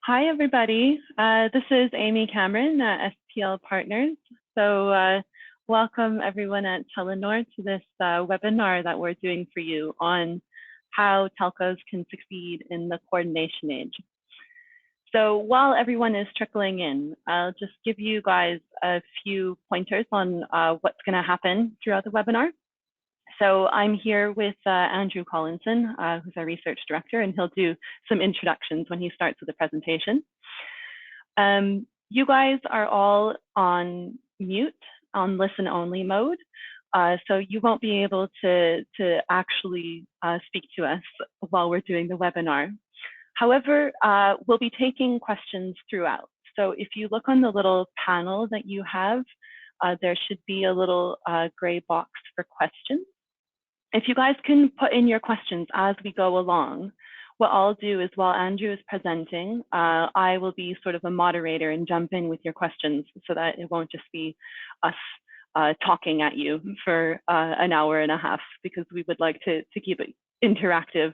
Hi, everybody. This is Amy Cameron at STL Partners. So welcome everyone at Telenor to this webinar that we're doing for you on how telcos can succeed in the coordination age. So while everyone is trickling in, I'll just give you guys a few pointers on what's going to happen throughout the webinar. So I'm here with Andrew Collinson, who's our research director, and he'll do some introductions when he starts with the presentation. You guys are all on mute, on listen only mode. So you won't be able to actually speak to us while we're doing the webinar. However, we'll be taking questions throughout. So if you look on the little panel that you have, there should be a little gray box for questions. If you guys can put in your questions as we go along, what I'll do is while Andrew is presenting, I will be sort of a moderator and jump in with your questions so that it won't just be us talking at you for an hour and a half, because we would like to keep it interactive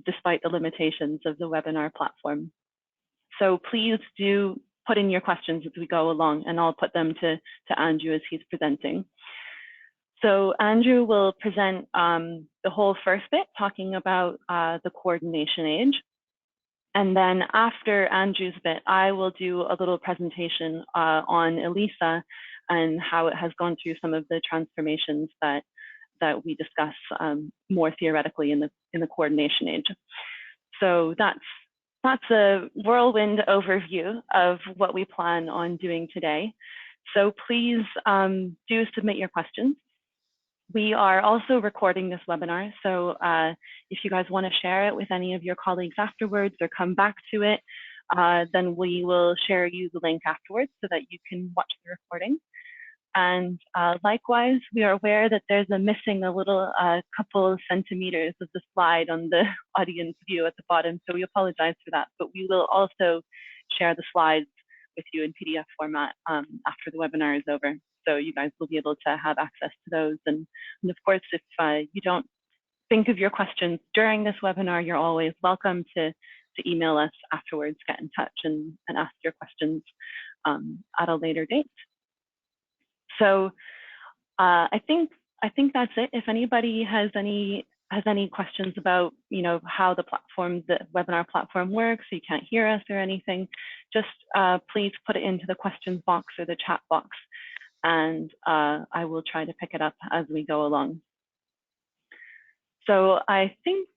despite the limitations of the webinar platform. So please do put in your questions as we go along, and I'll put them to Andrew as he's presenting. So Andrew will present the whole first bit, talking about the coordination age. And then after Andrew's bit, I will do a little presentation on ELISA and how it has gone through some of the transformations that we discuss more theoretically in the coordination age. So that's a whirlwind overview of what we plan on doing today. So please do submit your questions. We are also recording this webinar, so if you guys want to share it with any of your colleagues afterwards or come back to it, then we will share you the link afterwards so that you can watch the recording. And likewise, we are aware that there's missing a little couple of centimeters of the slide on the audience view at the bottom, so we apologize for that, but we will also share the slides with you in PDF format after the webinar is over. So you guys will be able to have access to those. And of course, if you don't think of your questions during this webinar, you're always welcome to email us afterwards, get in touch and ask your questions at a later date. So I think that's it. If anybody has any questions about how the webinar platform works, so you can't hear us or anything, just please put it into the questions box or the chat box, and I will try to pick it up as we go along. So I think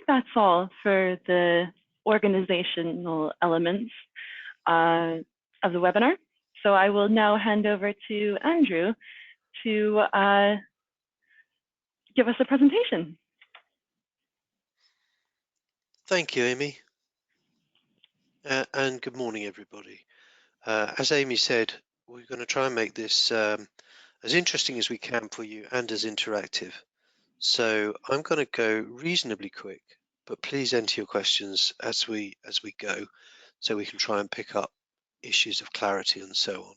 that's all for the organizational elements of the webinar. So I will now hand over to Andrew to give us a presentation. Thank you, Amy. And good morning, everybody. As Amy said, we're going to try and make this as interesting as we can for you and as interactive. So I'm going to go reasonably quick, but please enter your questions as we go, so we can try and pick up issues of clarity and so on.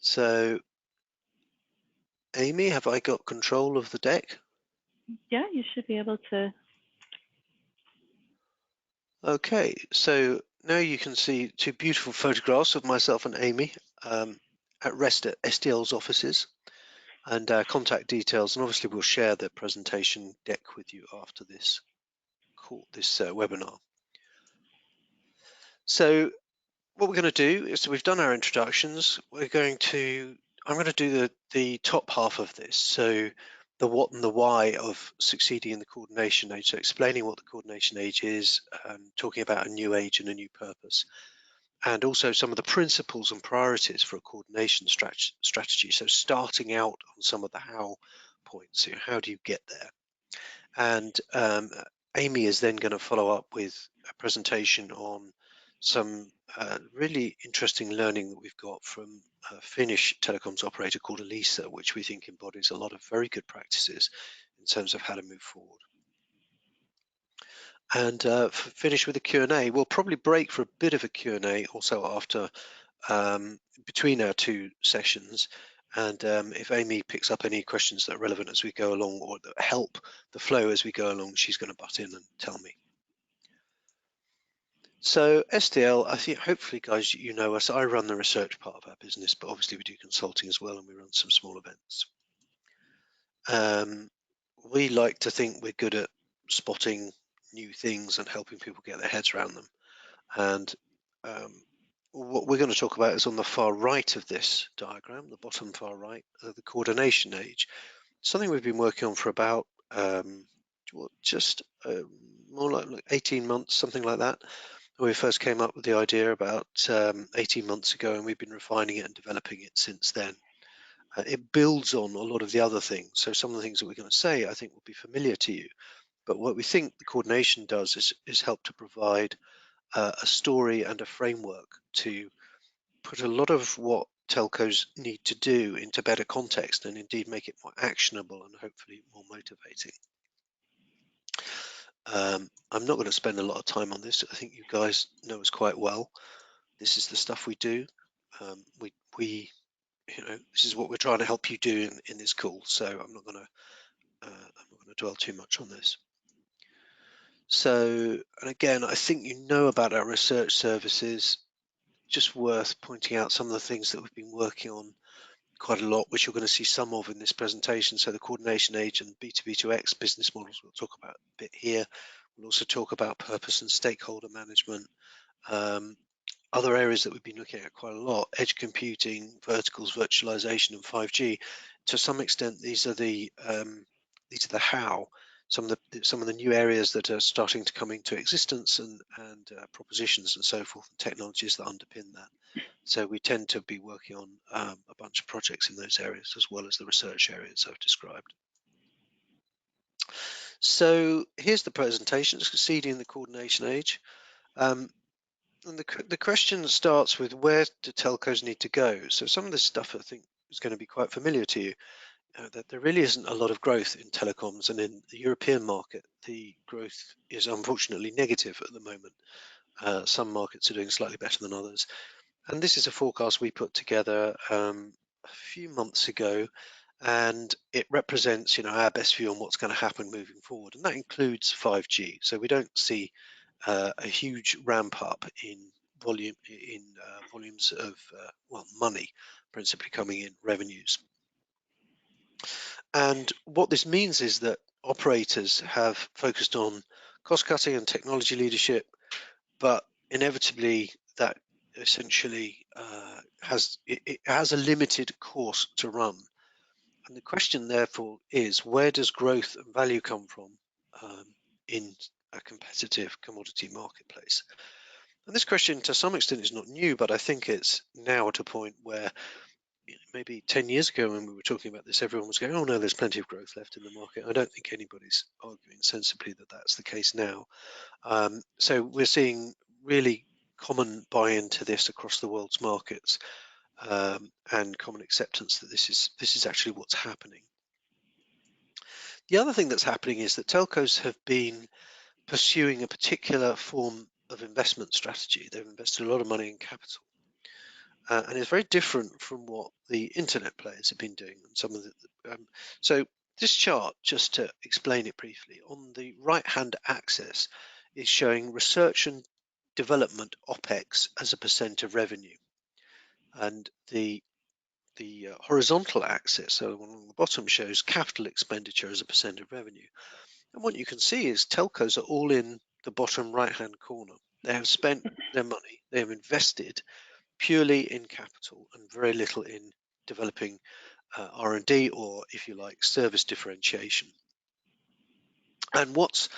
So, Amy, have I got control of the deck? Yeah, you should be able to. Okay, so now you can see two beautiful photographs of myself and Amy at rest at STL's offices, and contact details, and obviously we'll share the presentation deck with you after this webinar. So what we're going to do is, we've done our introductions. I'm going to do the top half of this, so the what and the why of succeeding in the coordination age, so explaining what the coordination age is, talking about a new age and a new purpose, and also some of the principles and priorities for a coordination strategy. So starting out on some of the how points, how do you get there? And Amy is then going to follow up with a presentation on some really interesting learning that we've got from a Finnish telecoms operator called ELISA, which we think embodies a lot of very good practices in terms of how to move forward. And finish with a Q&A. We'll probably break for a bit of a Q&A also after, between our two sessions. And if Amy picks up any questions that are relevant as we go along, or that help the flow as we go along, she's going to butt in and tell me. So STL, I think hopefully guys, you know us, I run the research part of our business, but obviously we do consulting as well, and we run some small events. We like to think we're good at spotting new things and helping people get their heads around them. And what we're going to talk about is on the far right of this diagram, the bottom far right, the coordination age. Something we've been working on for about just more like 18 months, something like that. We first came up with the idea about 18 months ago, and we've been refining it and developing it since then. It builds on a lot of the other things. So some of the things that we're going to say, I think, will be familiar to you. But what we think the coordination does is help to provide a story and a framework to put a lot of what telcos need to do into better context, and indeed make it more actionable and hopefully more motivating. I'm not going to spend a lot of time on this. I think you guys know us quite well. This is the stuff we do. We this is what we're trying to help you do in this call. So I'm not going to dwell too much on this. So, and again, I think you know about our research services. Just worth pointing out some of the things that we've been working on quite a lot, which you're going to see some of in this presentation. So the coordination age and B2B2X business models we'll talk about a bit here. We'll also talk about purpose and stakeholder management. Other areas that we've been looking at quite a lot: edge computing, verticals, virtualization, and 5G. To some extent, these are the how. Some of the new areas that are starting to come into existence, and propositions and so forth, and technologies that underpin that. So we tend to be working on a bunch of projects in those areas, as well as the research areas I've described. So here's the presentation, succeeding the coordination age. And the question starts with, where do telcos need to go? So some of this stuff I think is going to be quite familiar to you. That there really isn't a lot of growth in telecoms, and in the European market, the growth is unfortunately negative at the moment. Some markets are doing slightly better than others. And this is a forecast we put together a few months ago, and it represents, our best view on what's going to happen moving forward, and that includes 5G. So we don't see a huge ramp up in volumes of money, principally coming in, revenues. And what this means is that operators have focused on cost cutting and technology leadership, but inevitably that essentially has a limited course to run. And the question therefore is, where does growth and value come from in a competitive commodity marketplace? And this question to some extent is not new, but I think it's now at a point where maybe 10 years ago when we were talking about this, everyone was going, oh no, there's plenty of growth left in the market. I don't think anybody's arguing sensibly that that's the case now. So we're seeing really common buy-in to this across the world's markets, and common acceptance that this is actually what's happening. The other thing that's happening is that telcos have been pursuing a particular form of investment strategy. They've invested a lot of money in capital. And it's very different from what the internet players have been doing. And some of so this chart, just to explain it briefly, on the right-hand axis is showing research and development OPEX as a percent of revenue, and the horizontal axis, so along the bottom, shows capital expenditure as a percent of revenue. And what you can see is telcos are all in the bottom right-hand corner. They have spent their money, they have invested purely in capital and very little in developing R&D, or, if you like, service differentiation. And what's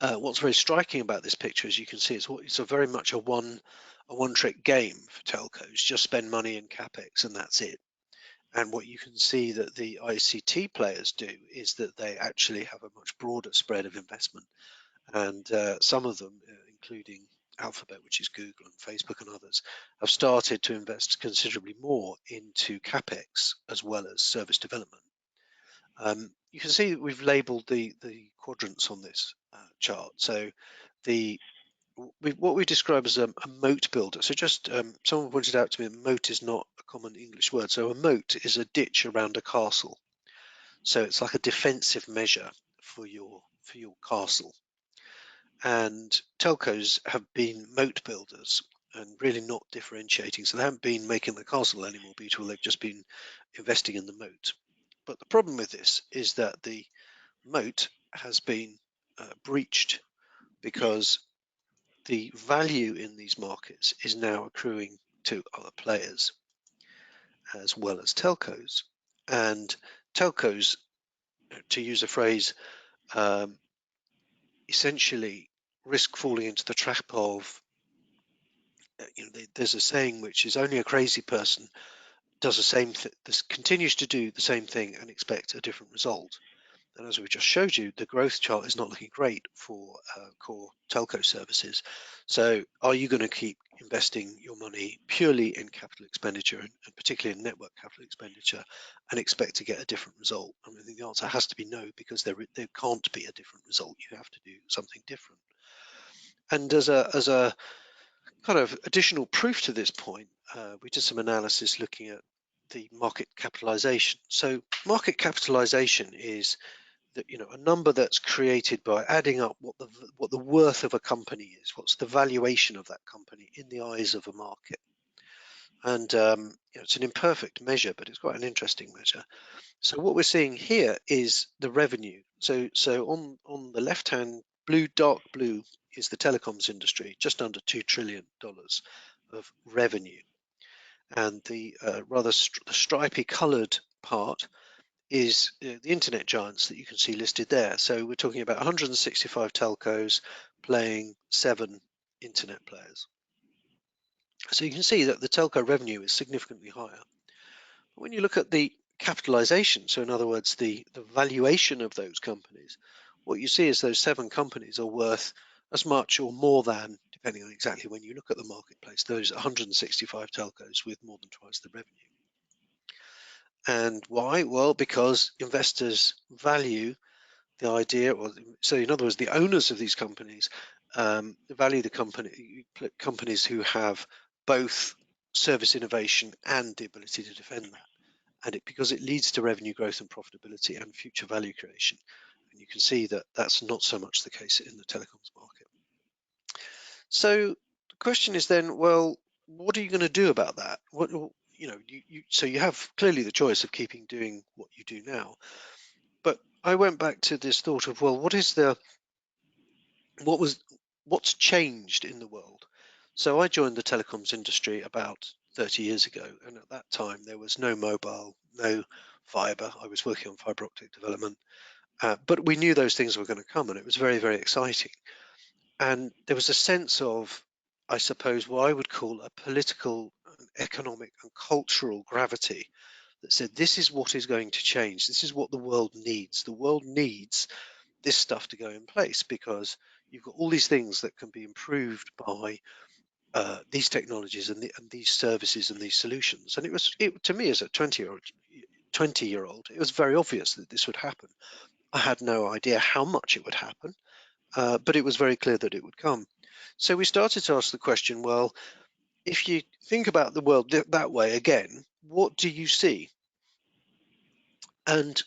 very striking about this picture, as you can see, it's a very much a one-trick game for telcos. Just spend money in capex and that's it. And what you can see that the ICT players do is that they actually have a much broader spread of investment, and some of them, including Alphabet, which is Google, and Facebook and others, have started to invest considerably more into capex as well as service development. You can see that we've labeled the quadrants on this chart. So what we describe as a moat builder. So just someone pointed out to me that moat is not a common English word. So a moat is a ditch around a castle. So it's like a defensive measure for your castle. and telcos have been moat builders and really not differentiating. So they haven't been making the castle anymore beautiful, they've just been investing in the moat. But the problem with this is that the moat has been breached because the value in these markets is now accruing to other players as well as telcos. And telcos, to use a phrase, essentially risk falling into the trap of, there's a saying which is only a crazy person does the same continues to do the same thing and expect a different result. And as we just showed you, the growth chart is not looking great for core telco services. So are you going to keep investing your money purely in capital expenditure and particularly in network capital expenditure and expect to get a different result? I mean, the answer has to be no, because there can't be a different result. You have to do something different. And as a kind of additional proof to this point, we did some analysis looking at the market capitalization. So market capitalization is that, a number that's created by adding up what the worth of a company is, what's the valuation of that company in the eyes of a market. And it's an imperfect measure, but it's quite an interesting measure. So what we're seeing here is the revenue. So on the left hand, dark blue is the telecoms industry, just under $2 trillion of revenue. And the rather the stripy coloured part is the internet giants that you can see listed there. So we're talking about 165 telcos playing 7 internet players. So you can see that the telco revenue is significantly higher. But when you look at the capitalization, so in other words, the valuation of those companies, what you see is those 7 companies are worth as much or more than, depending on exactly when you look at the marketplace, those 165 telcos with more than twice the revenue. And why? Well, because investors value the idea, or so in other words, the owners of these companies value the companies who have both service innovation and the ability to defend that. And because it leads to revenue growth and profitability and future value creation. And you can see that that's not so much the case in the telecoms market. So the question is then, well, what are you going to do about that? So you have clearly the choice of keeping doing what you do now. But I went back to this thought of, well, what's changed in the world? So I joined the telecoms industry about 30 years ago, and at that time there was no mobile, no fiber. I was working on fiber optic development, but we knew those things were going to come, and it was very, very exciting. And there was a sense of, I suppose, what I would call a political, economic, and cultural gravity that said, this is what is going to change. This is what the world needs. The world needs this stuff to go in place because you've got all these things that can be improved by these technologies and these services and these solutions. And it to me as a 20-year-old, it was very obvious that this would happen. I had no idea how much it would happen, but it was very clear that it would come. So we started to ask the question, well, if you think about the world that way again, what do you see? And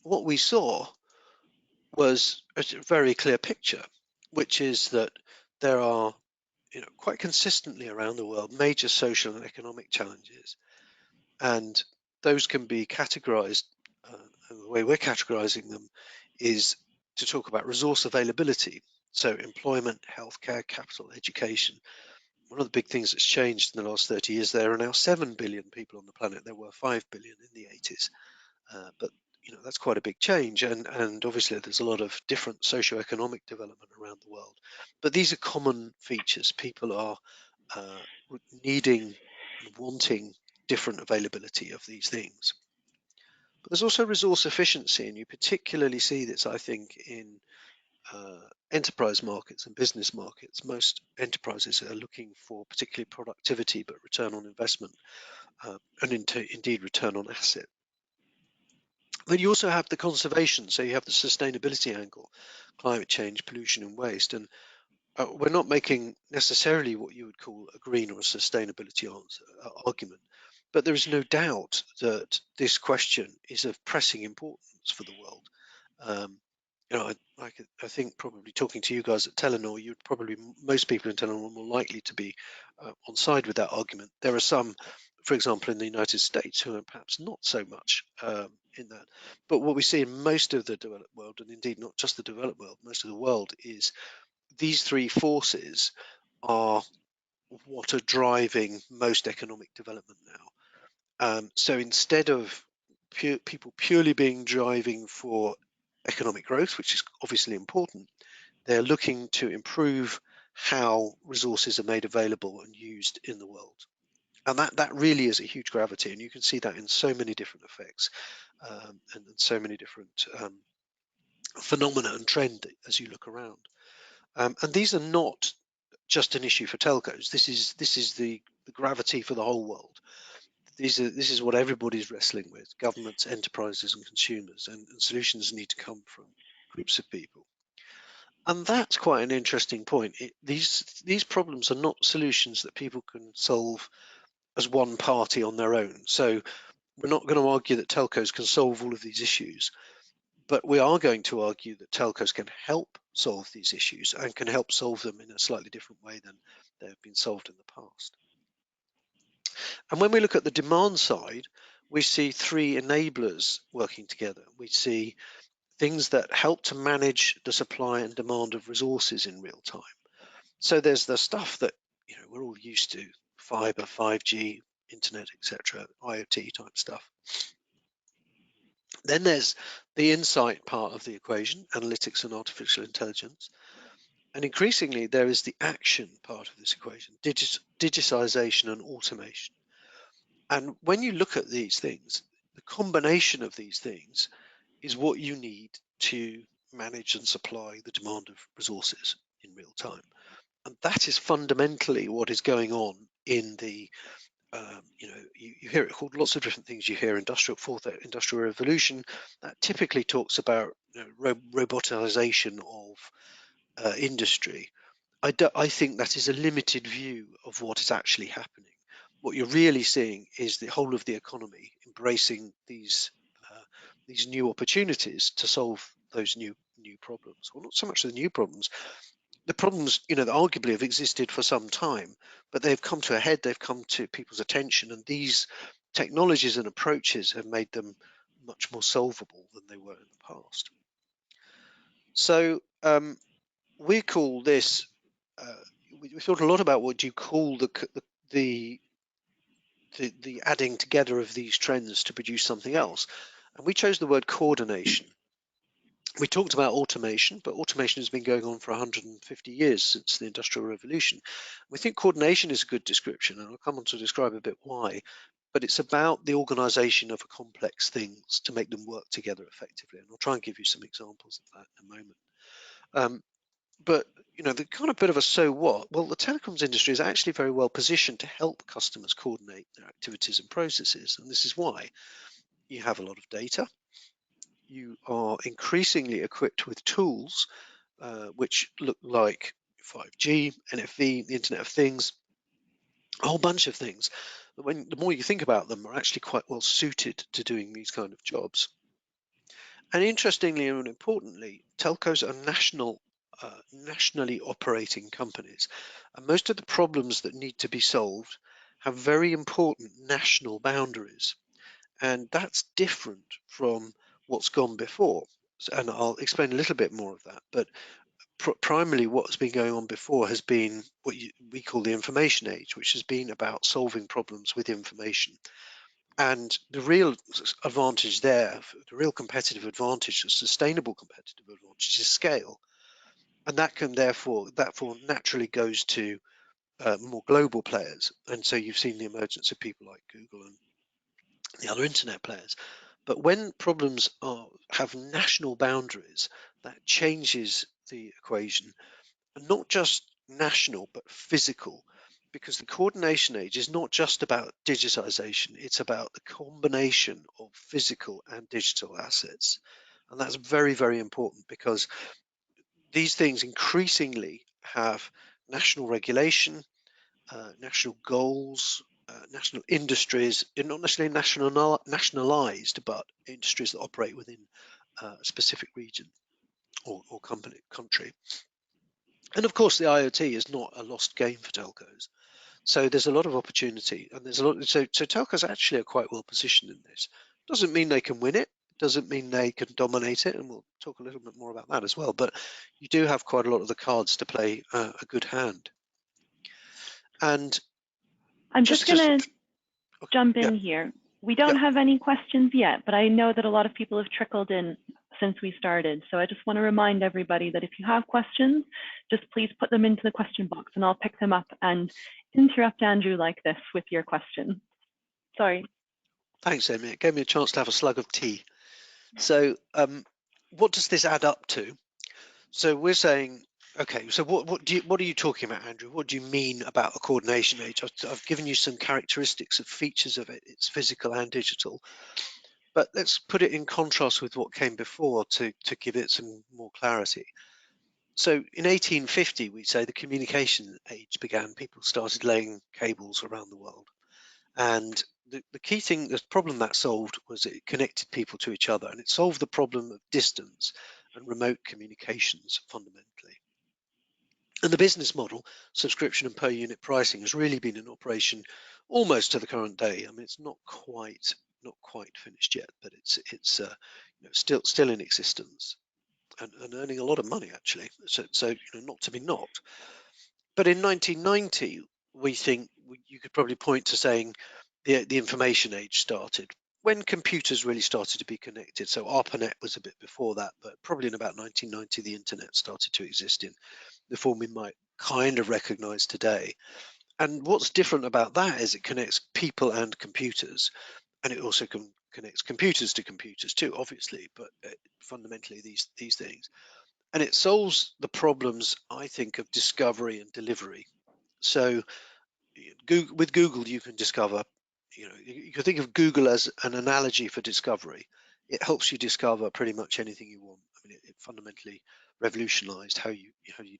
what we saw was a very clear picture, which is that there are, quite consistently around the world, major social and economic challenges, and those can be categorized. And the way we're categorizing them is to talk about resource availability. So employment, healthcare, capital, education. One of the big things that's changed in the last 30 years, there are now 7 billion people on the planet. There were 5 billion in the 80s. But that's quite a big change, and obviously there's a lot of different socio-economic development around the world. But these are common features. People are needing and wanting different availability of these things. But there's also resource efficiency, and you particularly see this, I think, in enterprise markets and business markets. Most enterprises are looking for particularly productivity, but return on investment, and indeed return on asset. But you also have the conservation, so you have the sustainability angle, climate change, pollution and waste. And we're not making necessarily what you would call a green or a sustainability argument, but there is no doubt that this question is of pressing importance for the world. I I think probably talking to you guys at Telenor, most people in Telenor are more likely to be on side with that argument. There are some, for example, in the United States who are perhaps not so much in that. But what we see in most of the developed world, and indeed not just the developed world, most of the world, is these three forces are what are driving most economic development now. So instead of people purely being driving for economic growth, which is obviously important, they're looking to improve how resources are made available and used in the world. And that really is a huge gravity, and you can see that in so many different effects and so many different phenomena and trend as you look around. And these are not just an issue for telcos. This is the gravity for the whole world. This is what everybody's wrestling with: governments, enterprises, and consumers. And solutions need to come from groups of people. And that's quite an interesting point. These problems are not solutions that people can solve as one party on their own. So we're not going to argue that telcos can solve all of these issues, but we are going to argue that telcos can help solve these issues and can help solve them in a slightly different way than they have been solved in the past. And when we look at the demand side, we see three enablers working together. We see things that help to manage the supply and demand of resources in real time. So there's the stuff that we're all used to: fiber, 5G, internet, etc., IoT type stuff. Then there's the insight part of the equation, analytics and artificial intelligence. And increasingly, there is the action part of this equation, digitization and automation. And when you look at these things, the combination of these things is what you need to manage and supply the demand of resources in real time. And that is fundamentally what is going on in the you hear it called lots of different things. You hear fourth industrial revolution. That typically talks about robotization of industry. I think that is a limited view of what is actually happening. What you're really seeing is the whole of the economy embracing these new opportunities to solve those new problems. Well, not so much the new problems. The problems, that arguably have existed for some time, but they've come to a head, they've come to people's attention, and these technologies and approaches have made them much more solvable than they were in the past. So we call this, we thought a lot about what do you call the adding together of these trends to produce something else. And we chose the word coordination. We talked about automation, but automation has been going on for 150 years since the Industrial Revolution. We think coordination is a good description, and I'll come on to describe a bit why, but it's about the organization of complex things to make them work together effectively. And I'll try and give you some examples of that in a moment. But the kind of bit of a so what? Well, the telecoms industry is actually very well positioned to help customers coordinate their activities and processes, and this is why. You have a lot of data. You are increasingly equipped with tools which look like 5G, NFV, the Internet of Things, a whole bunch of things. The more you think about them, are actually quite well suited to doing these kind of jobs. And interestingly and importantly, telcos are nationally operating companies, and most of the problems that need to be solved have very important national boundaries, and that's different from what's gone before. And I'll explain a little bit more of that. But primarily, what's been going on before has been what we call the information age, which has been about solving problems with information. And the real advantage there, the real competitive advantage, the sustainable competitive advantage, is scale. And that can therefore naturally goes to more global players. And so you've seen the emergence of people like Google and the other internet players. But when problems have national boundaries, that changes the equation, and not just national, but physical, because the coordination age is not just about digitization, it's about the combination of physical and digital assets. And that's very, very important because these things increasingly have national regulation, national goals, national industries, not necessarily nationalized, but industries that operate within a specific region. or country. And of course, the IoT is not a lost game for telcos. So there's a lot of opportunity, and there's a lot. So telcos actually are quite well positioned in this. Doesn't mean they can win it. Doesn't mean they can dominate it, and we'll talk a little bit more about that as well. But you do have quite a lot of the cards to play a good hand. And I'm just going to jump yeah, in here. We don't have any questions yet, but I know that a lot of people have trickled in since we started. So I just want to remind everybody that if you have questions, just please put them into the question box and I'll pick them up and interrupt Andrew like this with your question. Sorry. Thanks, Amy. It gave me a chance to have a slug of tea. So what does this add up to? So we're saying, okay, so what are you talking about, Andrew? What do you mean about a coordination age? I've given you some characteristics of features of it. It's physical and digital. But let's put it in contrast with what came before to give it some more clarity. So in 1850, we say the communication age began. People started laying cables around the world. And the key thing, the problem that solved was it connected people to each other, and it solved the problem of distance and remote communications fundamentally. And the business model, subscription and per unit pricing, has really been in operation almost to the current day. I mean, it's not quite finished yet, but it's still in existence and earning a lot of money actually. So not to be knocked. But in 1990, we think you could probably point to saying the information age started when computers really started to be connected. So ARPANET was a bit before that, but probably in about 1990, the internet started to exist in the form we might kind of recognize today. And what's different about that is it connects people and computers, and it also connects computers to computers too, obviously, but fundamentally these things. And it solves the problems, I think, of discovery and delivery. So with Google, you can discover, you can think of Google as an analogy for discovery. It helps you discover pretty much anything you want. I mean, it fundamentally revolutionized how you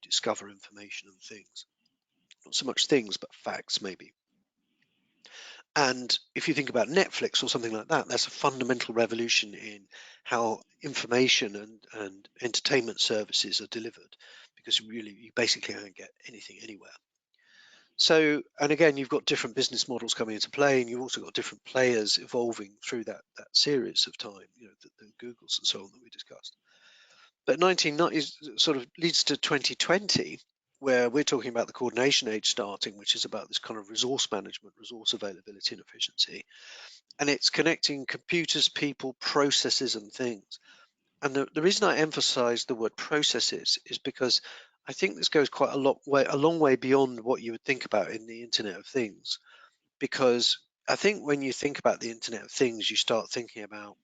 discover information and things. Not so much things, but facts maybe. And if you think about Netflix or something like that, that's a fundamental revolution in how information and entertainment services are delivered, because you basically don't get anything anywhere. So, and again, you've got different business models coming into play, and you've also got different players evolving through that series of time, the Googles and so on that we discussed. But 1990 sort of leads to 2020, where we're talking about the coordination age starting, which is about this kind of resource management, resource availability and efficiency. And it's connecting computers, people, processes, and things. And the reason I emphasize the word processes is because I think this goes quite a long way beyond what you would think about in the Internet of Things. Because I think when you think about the Internet of Things, you start thinking about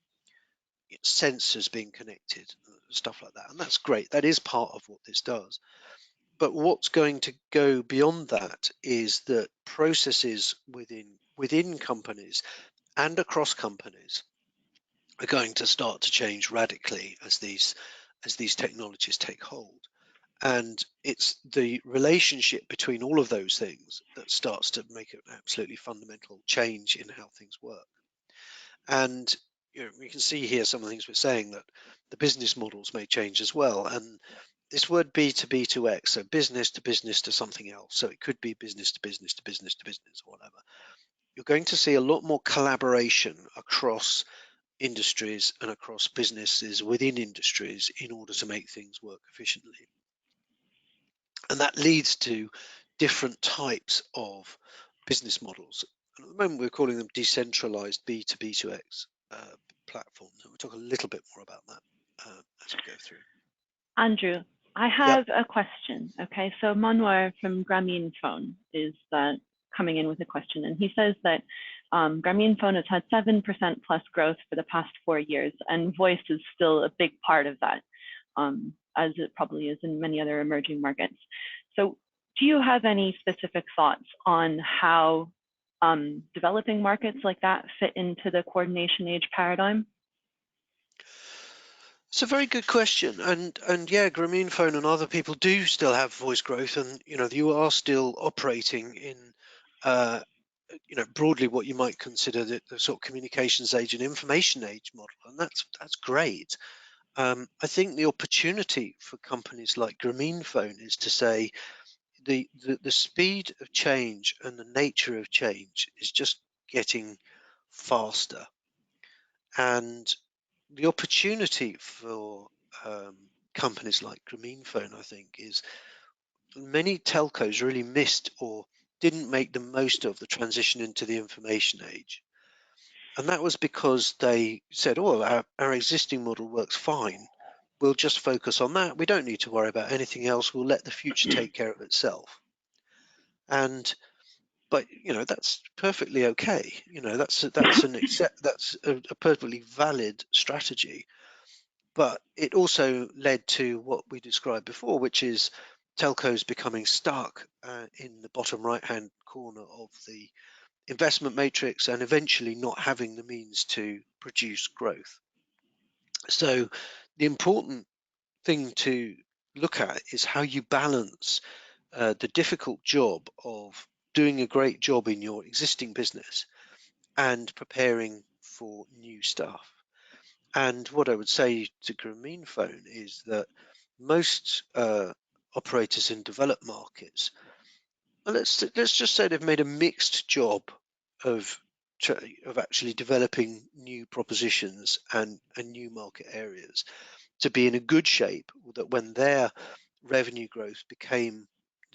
sensors being connected, stuff like that. And that's great. That is part of what this does. But what's going to go beyond that is that processes within companies and across companies are going to start to change radically as these technologies take hold. And it's the relationship between all of those things that starts to make an absolutely fundamental change in how things work. And we can see here some of the things we're saying, that the business models may change as well. And this word B2B to X, so business to something else. So it could be business to business to business to business or whatever. You're going to see a lot more collaboration across industries and across businesses within industries in order to make things work efficiently. And that leads to different types of business models. And at the moment, we're calling them decentralized B2B2X platforms. And we'll talk a little bit more about that as we go through. Andrew, I have a question. Okay, so Manuel from Grameen Phone is coming in with a question, and he says that Grameen Phone has had 7% plus growth for the past 4 years, and voice is still a big part of that, as it probably is in many other emerging markets. So do you have any specific thoughts on how developing markets like that fit into the coordination age paradigm? It's a very good question, and yeah, Grameen Phone and other people do still have voice growth, and you are still operating in broadly what you might consider the sort of communications age and information age model, and that's great. I think the opportunity for companies like Grameenphone is to say the speed of change and the nature of change is just getting faster. And the opportunity for companies like Grameenphone, I think, is many telcos really missed or didn't make the most of the transition into the information age. And that was because they said, oh, our existing model works fine. We'll just focus on that. We don't need to worry about anything else. We'll let the future take care of itself. And but that's perfectly okay. That's a perfectly valid strategy. But it also led to what we described before, which is telcos becoming stuck in the bottom right-hand corner of the investment matrix and eventually not having the means to produce growth. So the important thing to look at is how you balance the difficult job of doing a great job in your existing business and preparing for new stuff. And what I would say to Grameenphone is that most operators in developed markets, let's just say they've made a mixed job of actually developing new propositions and new market areas to be in a good shape, that when their revenue growth became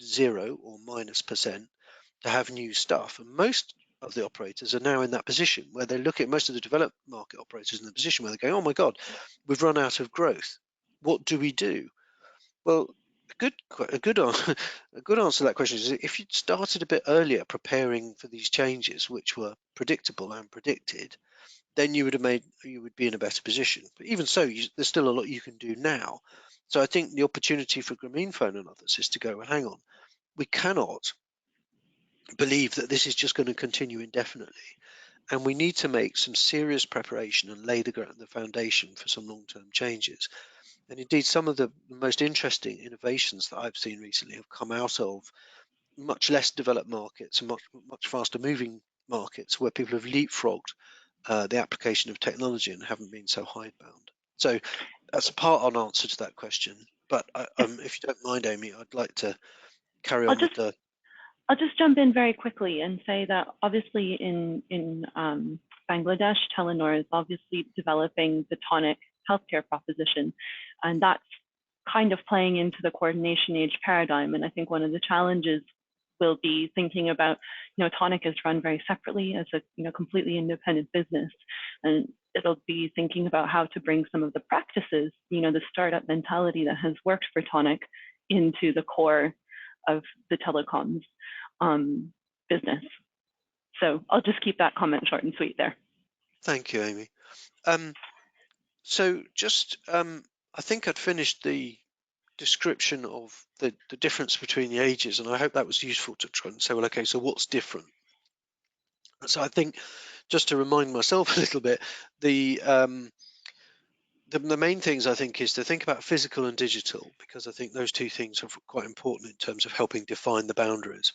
0 or -%, to have new stuff. And most of the operators are now in that position where they look at most of the developed market operators in the position where they're going, oh my God, we've run out of growth. What do we do? Well, a good a good answer to that question is if you'd started a bit earlier preparing for these changes, which were predictable and predicted, then you would be in a better position. But even so, there's still a lot you can do now. So I think the opportunity for Grameenphone and others is to go, well, hang on, we cannot believe that this is just going to continue indefinitely, and we need to make some serious preparation and lay the foundation for some long-term changes. And indeed, some of the most interesting innovations that I've seen recently have come out of much less developed markets and much faster moving markets where people have leapfrogged the application of technology and haven't been so hidebound. So that's a part-on answer to that question. But if you don't mind, Amy, I'd like to carry I'll on with just the. I'll just jump in very quickly and say that obviously in Bangladesh, Telenor is obviously developing the tonic healthcare proposition, and that's kind of playing into the coordination age paradigm. And I think one of the challenges will be thinking about, tonic is run very separately as a completely independent business, and it'll be thinking about how to bring some of the practices, the startup mentality that has worked for tonic into the core of the telecoms business. So I'll just keep that comment short and sweet there. Thank you, Amy. So just, I think I'd finished the description of the difference between the ages, and I hope that was useful to try and say, well, okay, so what's different? So I think just to remind myself a little bit, the main things I think is to think about physical and digital, because I think those two things are quite important in terms of helping define the boundaries.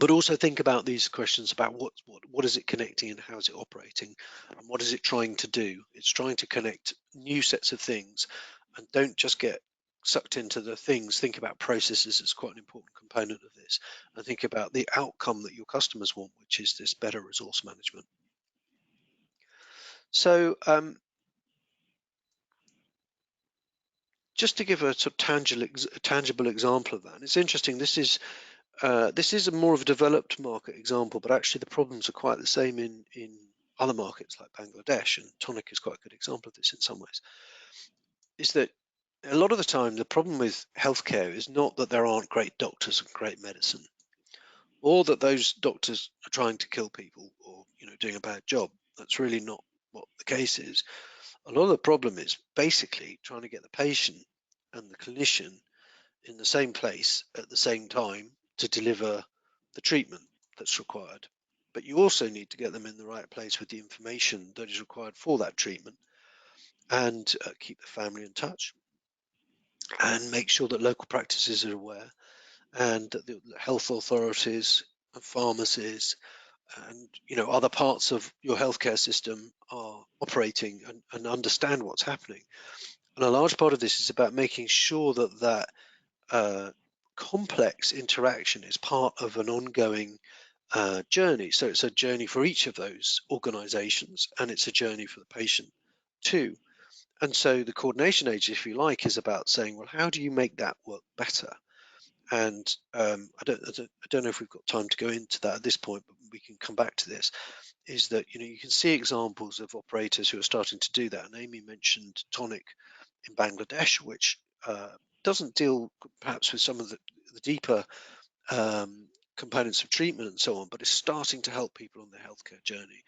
But also think about these questions about what is it connecting and how is it operating, and what is it trying to do? It's trying to connect new sets of things, and don't just get sucked into the things. Think about processes as quite an important component of this, and think about the outcome that your customers want, which is this better resource management. So just to give a sort of tangible example of that, and it's interesting, this is a more of a developed market example, but actually the problems are quite the same in other markets like Bangladesh, and tonic is quite a good example of this in some ways, is that a lot of the time the problem with healthcare is not that there aren't great doctors and great medicine, or that those doctors are trying to kill people or doing a bad job. That's really not what the case is. A lot of the problem is basically trying to get the patient and the clinician in the same place at the same time to deliver the treatment that's required. But you also need to get them in the right place with the information that is required for that treatment, and keep the family in touch, and make sure that local practices are aware, and that the health authorities and pharmacies and other parts of your healthcare system are operating and understand what's happening. And a large part of this is about making sure that complex interaction is part of an ongoing journey. So it's a journey for each of those organizations, and it's a journey for the patient too. And so the coordination age, if you like, is about saying, well, how do you make that work better? And I don't know if we've got time to go into that at this point, but we can come back to this. Is that you can see examples of operators who are starting to do that. And Amy mentioned Tonic in Bangladesh, which doesn't deal perhaps with some of the deeper components of treatment and so on, but is starting to help people on their healthcare journey.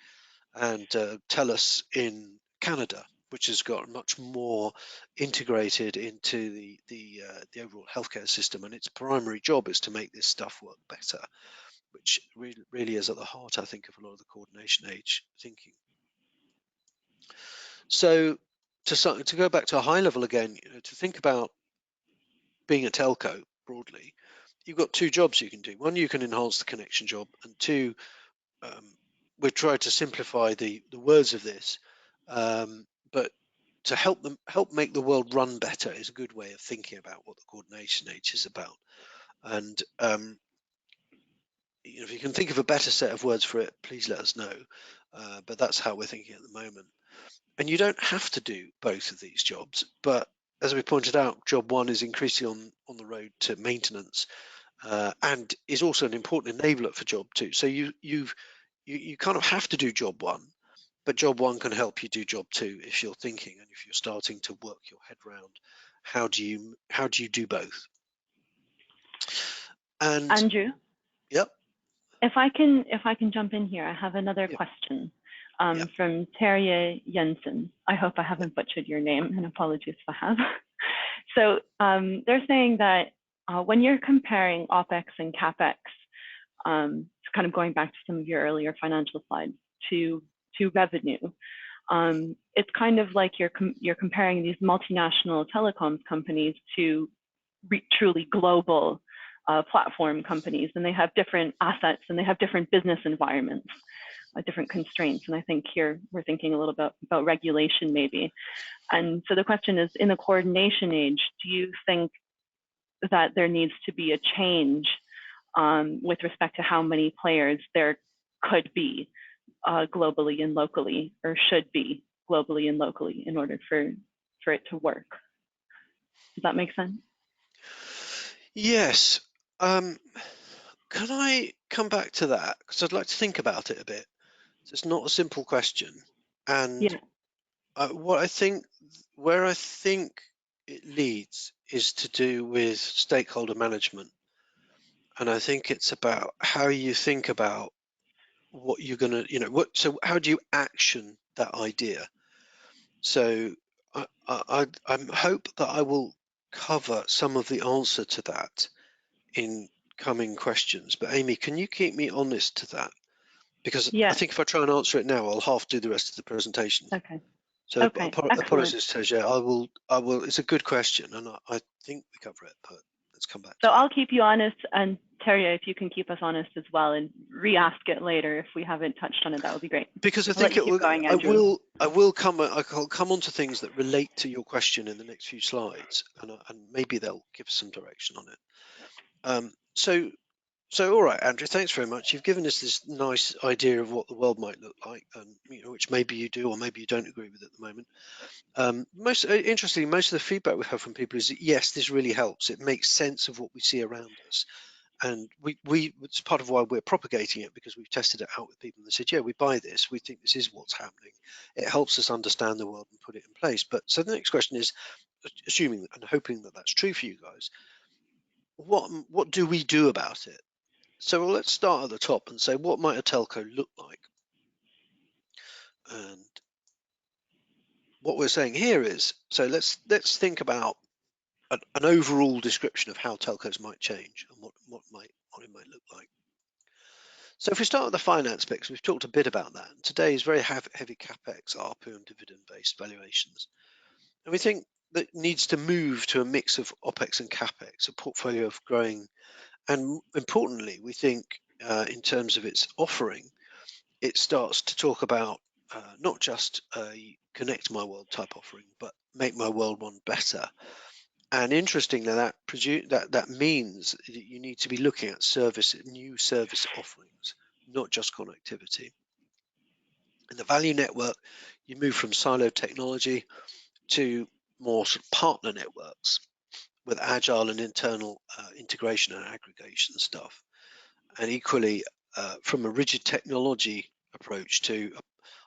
And TELUS in Canada, which has got much more integrated into the overall healthcare system, and its primary job is to make this stuff work better, which really is at the heart, I think, of a lot of the coordination age thinking. So to go back to a high level again, to think about being a telco broadly, you've got two jobs you can do. One, you can enhance the connection job, and two, we've tried to simplify the words of this, but to help make the world run better is a good way of thinking about what the coordination age is about. And if you can think of a better set of words for it, please let us know. But that's how we're thinking at the moment. And you don't have to do both of these jobs, but as we pointed out, job one is increasingly on the road to maintenance, and is also an important enabler for job two. So you kind of have to do job one, but job one can help you do job two if you're thinking and if you're starting to work your head around how do you do both. And Andrew, yep, if I can jump in here, I have another yep, question yep, from Terje Jensen. I hope I haven't butchered your name, and apologies if I have. So they're saying that when you're comparing OPEX and CAPEX, kind of going back to some of your earlier financial slides, to revenue, it's kind of like you're comparing these multinational telecoms companies to truly global platform companies, and they have different assets and they have different business environments, different constraints. And I think here we're thinking a little bit about regulation maybe. And so the question is, in the coordination age, do you think that there needs to be a change with respect to how many players there could be globally and locally, or should be globally and locally, in order for it to work? Does that make sense? yes. Can I come back to that, because I'd like to think about it a bit. So it's not a simple question, and Yeah. where I think it leads is to do with stakeholder management. And I think it's about how you think about what you're going to, so how do you action that idea? So I hope that I will cover some of the answer to that in coming questions. But Amy, can you keep me honest to that? Because I Yeah. think if I try and answer it now, I'll half do the rest of the presentation. Okay. So Okay. Excellent. apologies, Teja. I will. It's a good question, and I think we cover it, but let's come back So to it. I'll keep you honest, and Terje, if you can keep us honest as well and re-ask it later if we haven't touched on it, that would be great. Because I I'll let think you it keep will. going, Andrew. I'll come on to things that relate to your question in the next few slides, and maybe they'll give us some direction on it. So all right, Andrew, thanks very much. You've given us this nice idea of what the world might look like, and which maybe you do or maybe you don't agree with at the moment. Most interestingly, most of the feedback we have from people is that, yes, this really helps. It makes sense of what we see around us. And it's part of why we're propagating it, because we've tested it out with people and they said, yeah, we buy this. We think this is what's happening. It helps us understand the world and put it in place. But so the next question is, assuming and hoping that that's true for you guys, what do we do about it? So let's start at the top and say, what might a telco look like? And what we're saying here is, so let's think about an overall description of how telcos might change and what it might look like. So if we start with the finance bits, we've talked a bit about that. Today is very heavy capex, ARPU, and dividend-based valuations, and we think that needs to move to a mix of opex and capex, a portfolio of growing, and importantly, we think in terms of its offering, it starts to talk about not just a connect my world type offering, but make my world one better. And interestingly, that means that you need to be looking at new service offerings, not just connectivity. In the value network, you move from siloed technology to more sort of partner networks with agile and internal integration and aggregation stuff. And equally, from a rigid technology approach to,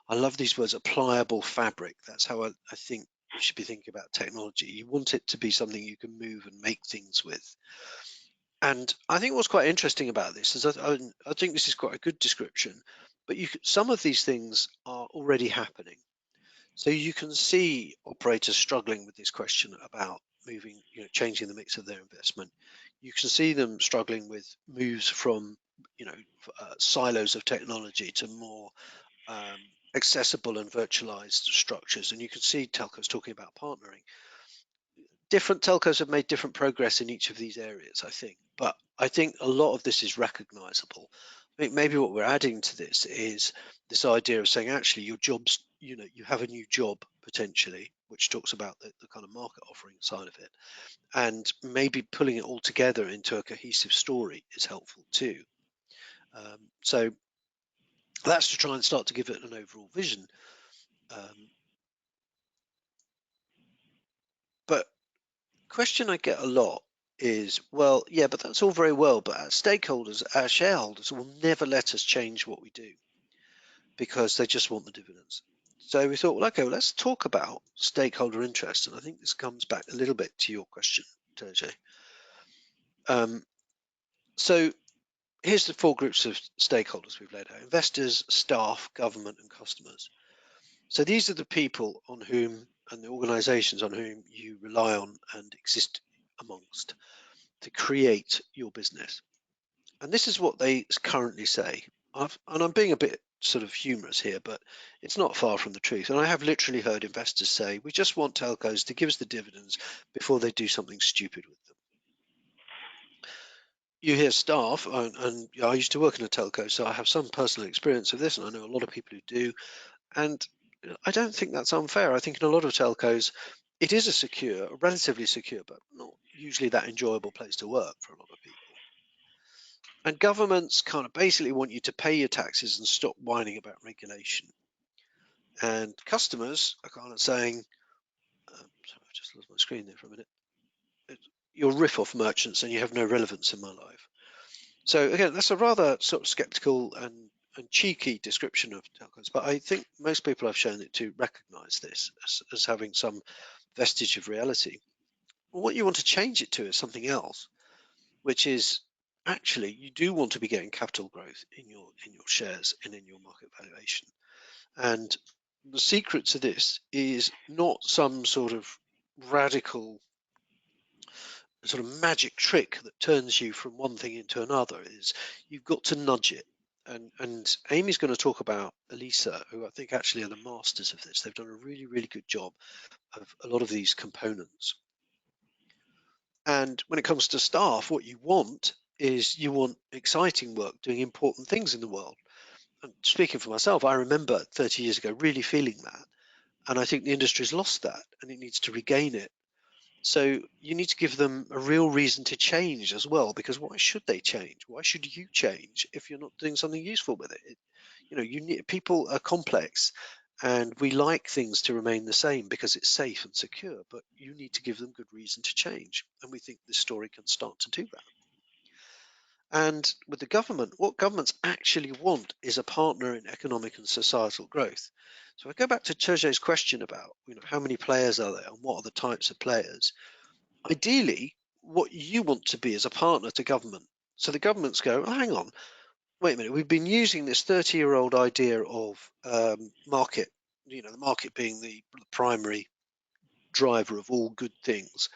I love these words, a pliable fabric. That's how I think we should be thinking about technology. You want it to be something you can move and make things with. And I think what's quite interesting about this is I think this is quite a good description, but some of these things are already happening. So you can see operators struggling with this question about moving, changing the mix of their investment. You can see them struggling with moves from, silos of technology to more accessible and virtualized structures. And you can see telcos talking about partnering. Different telcos have made different progress in each of these areas, I think. But I think a lot of this is recognizable. I think maybe what we're adding to this is this idea of saying, actually, your jobs, you have a new job potentially, which talks about the kind of market offering side of it. And maybe pulling it all together into a cohesive story is helpful too. So that's to try and start to give it an overall vision. But question I get a lot is, well, yeah, but that's all very well, but our stakeholders, our shareholders will never let us change what we do because they just want the dividends. So we thought, well, okay, well, let's talk about stakeholder interest. And I think this comes back a little bit to your question, Terje. So here's the four groups of stakeholders we've laid out: investors, staff, government, and customers. So these are the people on whom and the organizations on whom you rely on and exist amongst to create your business. And this is what they currently say. And I'm being a bit sort of humorous here, but it's not far from the truth. And I have literally heard investors say, we just want telcos to give us the dividends before they do something stupid with them. You hear staff, and I used to work in a telco, so I have some personal experience of this, and I know a lot of people who do. And I don't think that's unfair. I think in a lot of telcos, it is a relatively secure, but not usually that enjoyable place to work for a lot of people. And governments kind of basically want you to pay your taxes and stop whining about regulation. And customers are kind of saying, sorry, I just lost my screen there for a minute. You're rip-off merchants and you have no relevance in my life. So again, that's a rather sort of skeptical and cheeky description of telcos, but I think most people have shown it to recognize this as having some vestige of reality. Well, what you want to change it to is something else, which is actually you do want to be getting capital growth in your shares and in your market valuation. And the secret to this is not some sort of radical sort of magic trick that turns you from one thing into another. Is you've got to nudge it. And Amy's going to talk about Elisa, who I think actually are the masters of this. They've done a really, really good job of a lot of these components. And when it comes to staff, what you want is you want exciting work, doing important things in the world. And speaking for myself, I remember 30 years ago really feeling that. And I think the industry's lost that and it needs to regain it. So you need to give them a real reason to change as well, because why should they change? Why should you change if you're not doing something useful with it? People are complex and we like things to remain the same because it's safe and secure, but you need to give them good reason to change. And we think this story can start to do that. And with the government, what governments actually want is a partner in economic and societal growth. So I go back to Terje's question about how many players are there and what are the types of players. Ideally, what you want to be is a partner to government. So the governments go, oh, hang on, wait a minute, we've been using this 30-year-old idea of market, the market being the primary driver of all good things.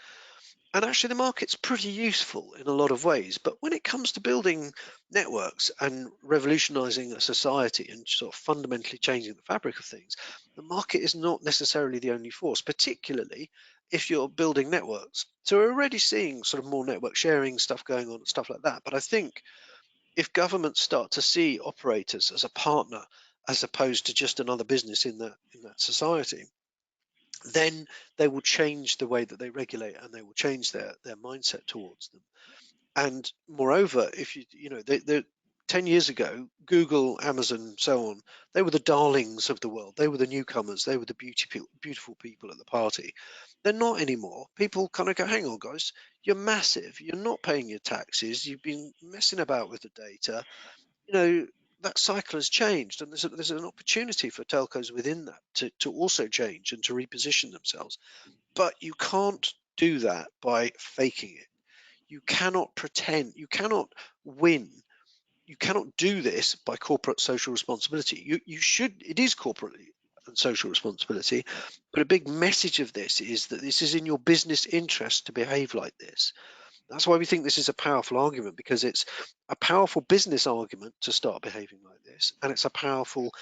And actually, the market's pretty useful in a lot of ways. But when it comes to building networks and revolutionizing a society and sort of fundamentally changing the fabric of things, the market is not necessarily the only force, particularly if you're building networks. So we're already seeing sort of more network sharing stuff going on and stuff like that. But I think if governments start to see operators as a partner as opposed to just another business in that society, then they will change the way that they regulate, and they will change their mindset towards them. And moreover, if you know, 10 years ago, Google, Amazon, so on, they were the darlings of the world. They were the newcomers. They were the beautiful people at the party. They're not anymore. People kind of go, hang on, guys, you're massive. You're not paying your taxes. You've been messing about with the data. You know, that cycle has changed, and there's an opportunity for telcos within that to also change and to reposition themselves. But you can't do that by faking it. You cannot pretend, you cannot win, you cannot do this by corporate social responsibility. You should, it is corporate and social responsibility, but a big message of this is that this is in your business interest to behave like this. That's why we think this is a powerful argument, because it's a powerful business argument to start behaving like this, and it's a powerful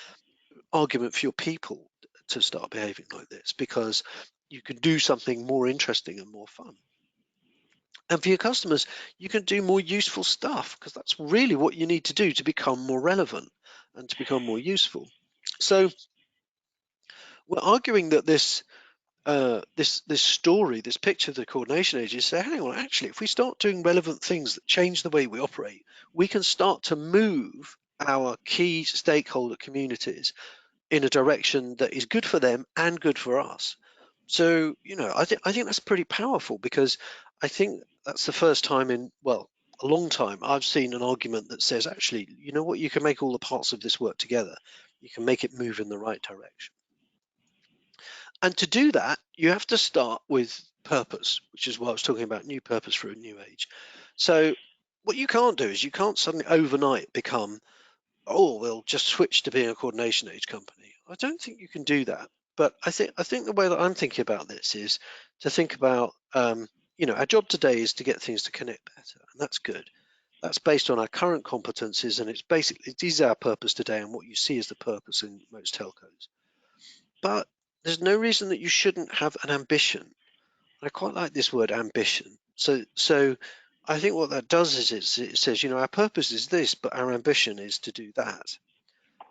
argument for your people to start behaving like this, because you can do something more interesting and more fun. And for your customers, you can do more useful stuff, because that's really what you need to do to become more relevant and to become more useful. So we're arguing that this story, this picture of the coordination agencies, say, hang on, actually, if we start doing relevant things that change the way we operate, we can start to move our key stakeholder communities in a direction that is good for them and good for us. So, you know, I think that's pretty powerful, because I think that's the first time in, well, a long time I've seen an argument that says, actually, you know what, you can make all the parts of this work together. You can make it move in the right direction. And to do that, you have to start with purpose, which is what I was talking about, new purpose for a new age. So what you can't do is you can't suddenly overnight become, oh, we'll just switch to being a coordination age company. I don't think you can do that. But I think the way that I'm thinking about this is to think about, you know, our job today is to get things to connect better, and that's good. That's based on our current competencies, and it's basically, this is our purpose today, and what you see is the purpose in most telcos. But there's no reason that you shouldn't have an ambition. I quite like this word ambition. So I think what that does is it says, you know, our purpose is this, but our ambition is to do that.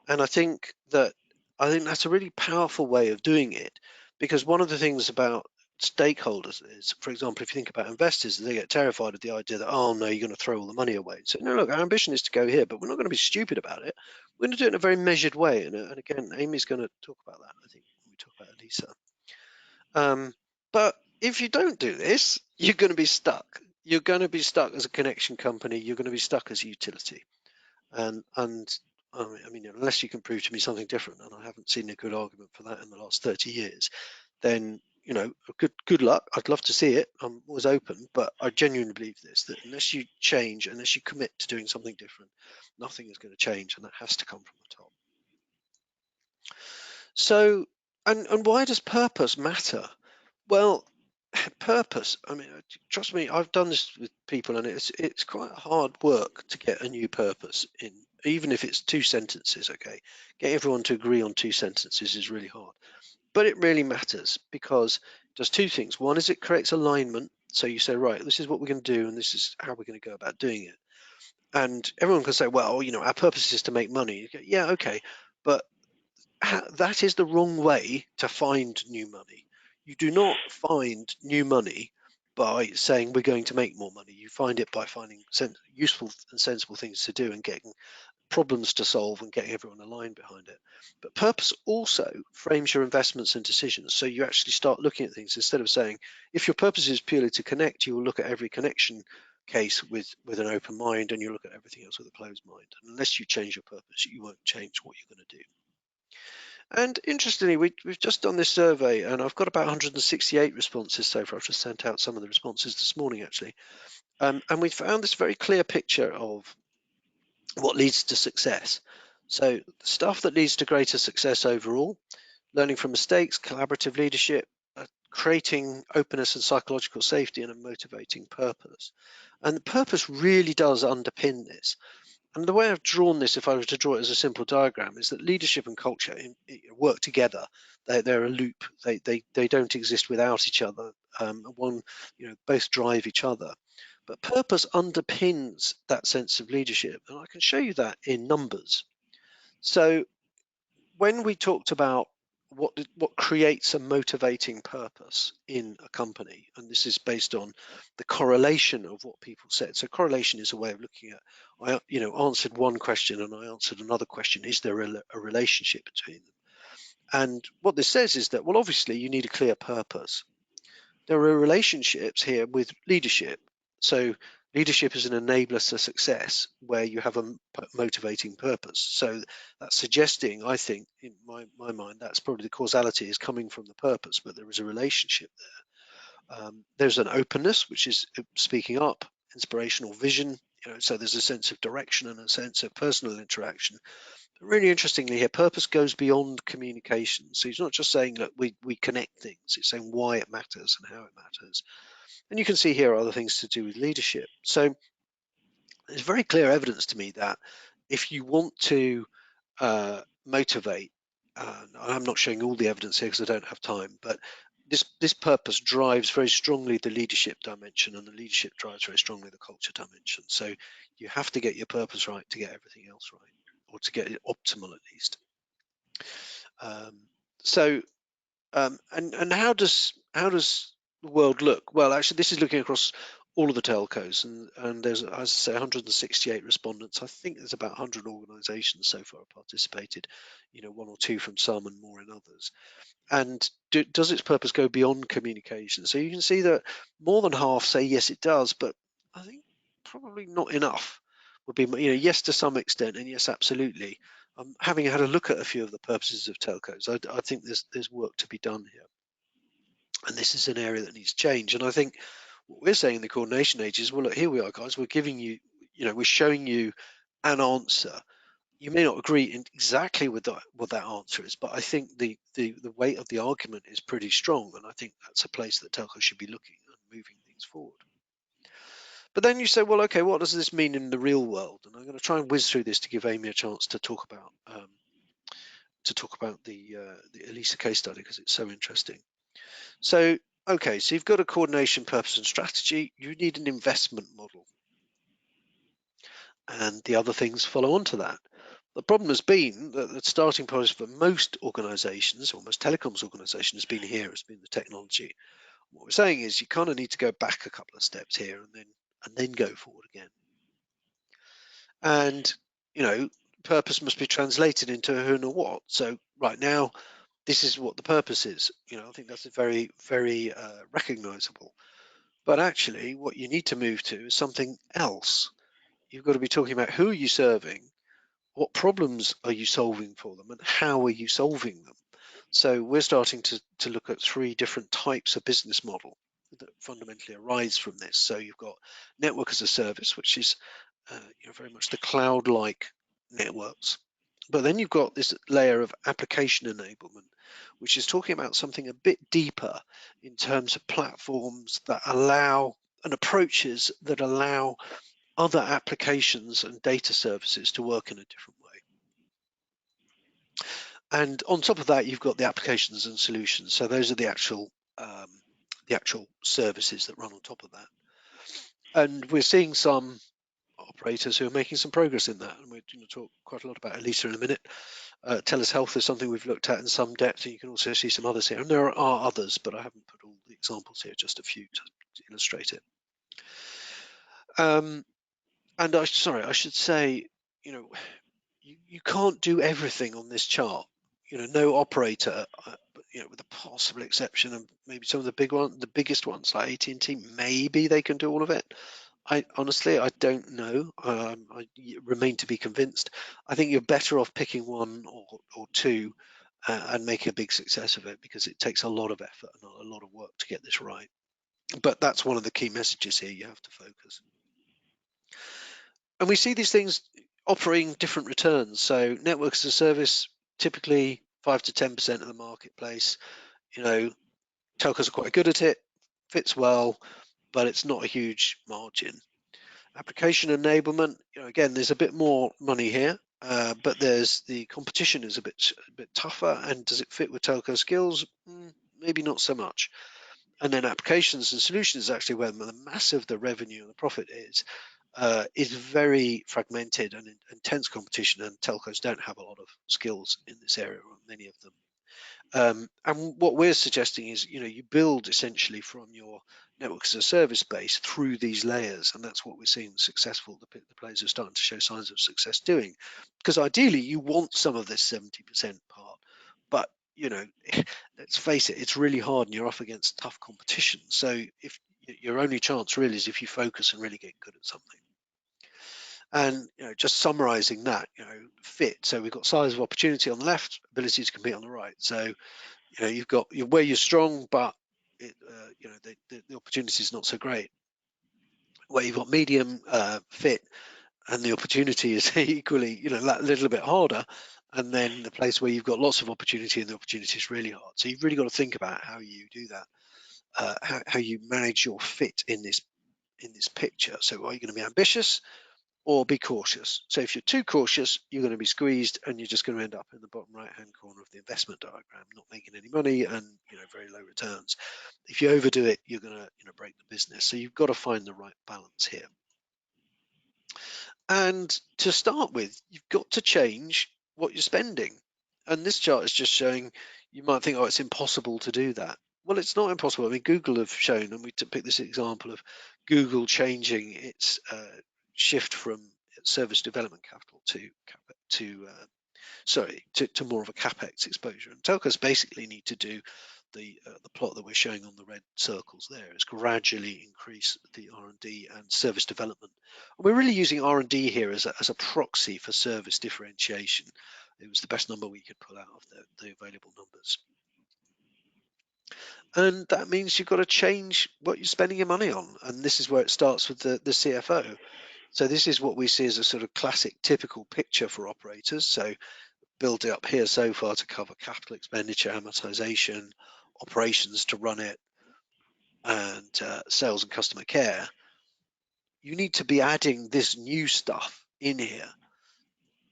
And I think that's a really powerful way of doing it, because one of the things about stakeholders is, for example, if you think about investors, they get terrified of the idea that, oh no, you're going to throw all the money away. So no, look, our ambition is to go here, but we're not going to be stupid about it. We're going to do it in a very measured way. And again, Amy's going to talk about that, I think, when we talk about Elisa. But if you don't do this, you're going to be stuck. You're going to be stuck as a connection company. You're going to be stuck as a utility. And I mean, unless you can prove to me something different, and I haven't seen a good argument for that in the last 30 years, then, you know, good luck. I'd love to see it. I'm always open, but I genuinely believe this, that unless you change, unless you commit to doing something different, nothing is going to change, and that has to come from the top. So, and why does purpose matter? Well, purpose, I mean, trust me, I've done this with people, and it's quite hard work to get a new purpose in, even if it's 2 sentences. Okay, get everyone to agree on 2 sentences is really hard, but it really matters, because it does 2 things. One is it creates alignment. So you say, right, this is what we're going to do, and this is how we're going to go about doing it. And everyone can say, well, you know, our purpose is to make money. You go, yeah, okay, but that is the wrong way to find new money. You do not find new money by saying we're going to make more money. You find it by finding useful and sensible things to do, and getting problems to solve, and getting everyone aligned behind it. But purpose also frames your investments and decisions. So you actually start looking at things, instead of saying, if your purpose is purely to connect, you will look at every connection case with an open mind, and you look at everything else with a closed mind. And unless you change your purpose, you won't change what you're going to do. And interestingly, we've just done this survey, and I've got about 168 responses so far. I've just sent out some of the responses this morning, actually. And we found this very clear picture of what leads to success. So the stuff that leads to greater success overall: learning from mistakes, collaborative leadership, creating openness and psychological safety, and a motivating purpose. And the purpose really does underpin this. And the way I've drawn this, if I were to draw it as a simple diagram, is that leadership and culture work together. They're a loop. They don't exist without each other. One, you know, both drive each other. But purpose underpins that sense of leadership, and I can show you that in numbers. So when we talked about what creates a motivating purpose in a company, and this is based on the correlation of what people said. So correlation is a way of looking at, I answered one question and I answered another question. Is there a relationship between them? And what this says is that, well, obviously you need a clear purpose. There are relationships here with leadership. So leadership is an enabler to success where you have a motivating purpose. So that's suggesting, I think, in my mind, that's probably the causality is coming from the purpose, but there is a relationship there. There's an openness, which is speaking up, inspirational vision. So there's a sense of direction and a sense of personal interaction. But really interestingly here, purpose goes beyond communication. So he's not just saying that we connect things, it's saying why it matters and how it matters. And you can see here other things to do with leadership. So there's very clear evidence to me that if you want to motivate, I'm not showing all the evidence here because I don't have time, but this purpose drives very strongly the leadership dimension, and the leadership drives very strongly the culture dimension. So you have to get your purpose right to get everything else right, or to get it optimal at least. And how does the world look? Well, actually, this is looking across all of the telcos, and there's, as I say, 168 respondents. I think there's about 100 organisations so far participated. One or two from some and more in others. And does its purpose go beyond communication? So you can see that more than half say yes, it does, but I think probably not enough would be, yes to some extent, and yes, absolutely. Having had a look at a few of the purposes of telcos, I think there's work to be done here, and this is an area that needs change. And I think what we're saying in the coordination age is, well, look, here we are, guys. We're giving you, we're showing you an answer. You may not agree exactly with what that answer is, but I think the weight of the argument is pretty strong, and I think that's a place that telco should be looking and moving things forward. But then you say, well, okay, what does this mean in the real world? And I'm going to try and whiz through this to give Amy a chance to talk about the ELISA case study, because it's so interesting. So, okay, so you've got a coordination purpose and strategy. You need an investment model, and the other things follow on to that. The problem has been that the starting point for most organizations, or most telecoms organizations, has been the technology. What we're saying is you kind of need to go back a couple of steps here and then go forward again. And purpose must be translated into who and what. So right now, this is what the purpose is. I think that's very, very recognizable. But actually, what you need to move to is something else. You've got to be talking about who are you serving, what problems are you solving for them, and how are you solving them? So we're starting to look at three different types of business model that fundamentally arise from this. So you've got network as a service, which is very much the cloud-like networks. But then you've got this layer of application enablement, which is talking about something a bit deeper in terms of platforms that allow and approaches that allow other applications and data services to work in a different way. And on top of that, you've got the applications and solutions. So those are the actual services that run on top of that. And we're seeing some operators who are making some progress in that. And we're going to talk quite a lot about ELISA in a minute. TELUS Health is something we've looked at in some depth, and you can also see some others here. And there are others, but I haven't put all the examples here, just a few to illustrate it. And I should say, you can't do everything on this chart. No operator, with the possible exception of maybe some of the biggest ones like AT&T, maybe they can do all of it. I honestly don't know. I remain to be convinced. I think you're better off picking one or two and make a big success of it, because it takes a lot of effort and a lot of work to get this right. But that's one of the key messages here. You have to focus. And we see these things offering different returns. So networks as a service, typically 5 to 10% of the marketplace. Telcos are quite good at it, fits well, but it's not a huge margin. Application enablement, again, there's a bit more money here, but there's the competition is a bit tougher. And does it fit with telco skills? Maybe not so much. And then applications and solutions is actually where the massive the revenue and the profit is. is very fragmented and intense competition, and telcos don't have a lot of skills in this area, or many of them. And what we're suggesting is, you build essentially from your network as a service base through these layers, and that's what we're seeing successful. The players are starting to show signs of success doing, because ideally you want some of this 70% part, but let's face it, it's really hard, and you're up against tough competition. So if your only chance really is if you focus and really get good at something. And just summarizing that, fit. So we've got size of opportunity on the left, ability to compete on the right. So you've got where you're strong, but the opportunity is not so great. Where you've got medium, fit, and the opportunity is equally, a little bit harder. And then the place where you've got lots of opportunity and the opportunity is really hard. So you've really got to think about how you do that, how you manage your fit in this picture. So are you going to be ambitious or be cautious? So if you're too cautious, you're going to be squeezed, and you're just going to end up in the bottom right hand corner of the investment diagram, not making any money and very low returns. If you overdo it, you're going to break the business. So you've got to find the right balance here. And to start with, you've got to change what you're spending. And this chart is just showing, you might think, oh, it's impossible to do that. Well, it's not impossible. I mean, Google have shown, and we pick this example of Google changing its shift from service development capital to more of a capex exposure. And telcos basically need to do the plot that we're showing on the red circles there, is gradually increase the R&D and service development. And we're really using R&D here as a proxy for service differentiation. It was the best number we could pull out of the available numbers. And that means you've got to change what you're spending your money on. And this is where it starts with the CFO. So this is what we see as a sort of classic, typical picture for operators. So build it up here so far to cover capital expenditure, amortization, operations to run it, and sales and customer care. You need to be adding this new stuff in here,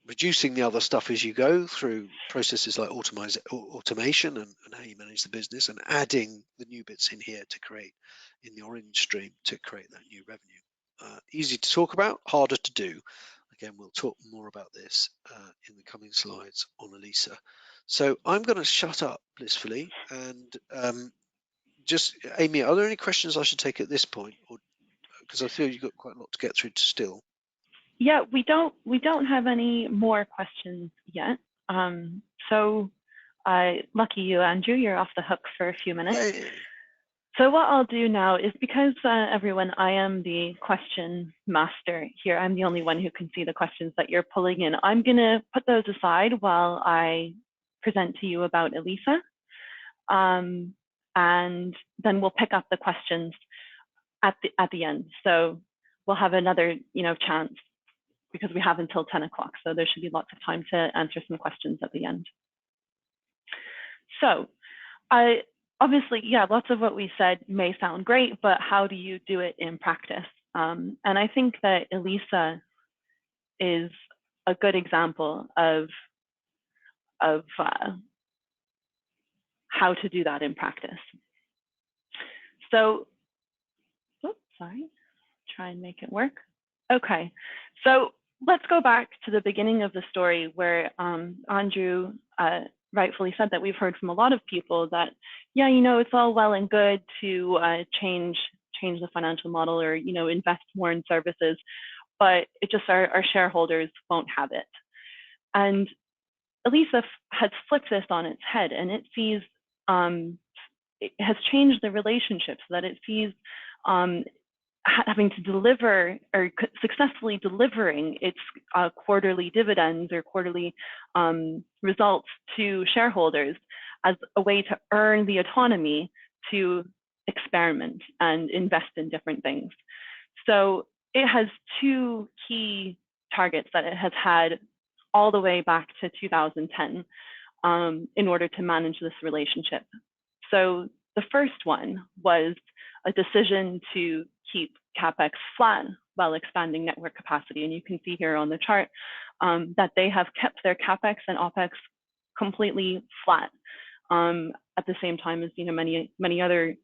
reducing the other stuff as you go through processes like automation and how you manage the business, and adding the new bits in here to create, in the orange stream, to create that new revenue. Easy to talk about, harder to do. Again, we'll talk more about this in the coming slides on Elisa. So I'm going to shut up blissfully, and just, Amy, are there any questions I should take at this point, or because I feel you've got quite a lot to get through still? Yeah, we don't have any more questions yet. So lucky you, Andrew, you're off the hook for a few minutes. Hey. So what I'll do now is, because everyone, I am the question master here. I'm the only one who can see the questions that you're pulling in. I'm going to put those aside while I present to you about Elisa. And then we'll pick up the questions at the end. So we'll have another chance, because we have until 10 o'clock. So there should be lots of time to answer some questions at the end. So obviously, yeah, lots of what we said may sound great, but how do you do it in practice? And I think that Elisa is a good example of how to do that in practice. So, oops, sorry, try and make it work. Okay, so let's go back to the beginning of the story, where Andrew rightfully said that we've heard from a lot of people that, yeah, it's all well and good to change the financial model, or invest more in services, but it just, our shareholders won't have it. And Elisa has flipped this on its head, and it sees it has changed the relationship, so that it sees having to deliver, or successfully delivering, its quarterly dividends or quarterly results to shareholders as a way to earn the autonomy to experiment and invest in different things. So it has two key targets that it has had all the way back to 2010 in order to manage this relationship. So the first one was a decision to keep CapEx flat while expanding network capacity. And you can see here on the chart that they have kept their CapEx and OpEx completely flat, at the same time as many other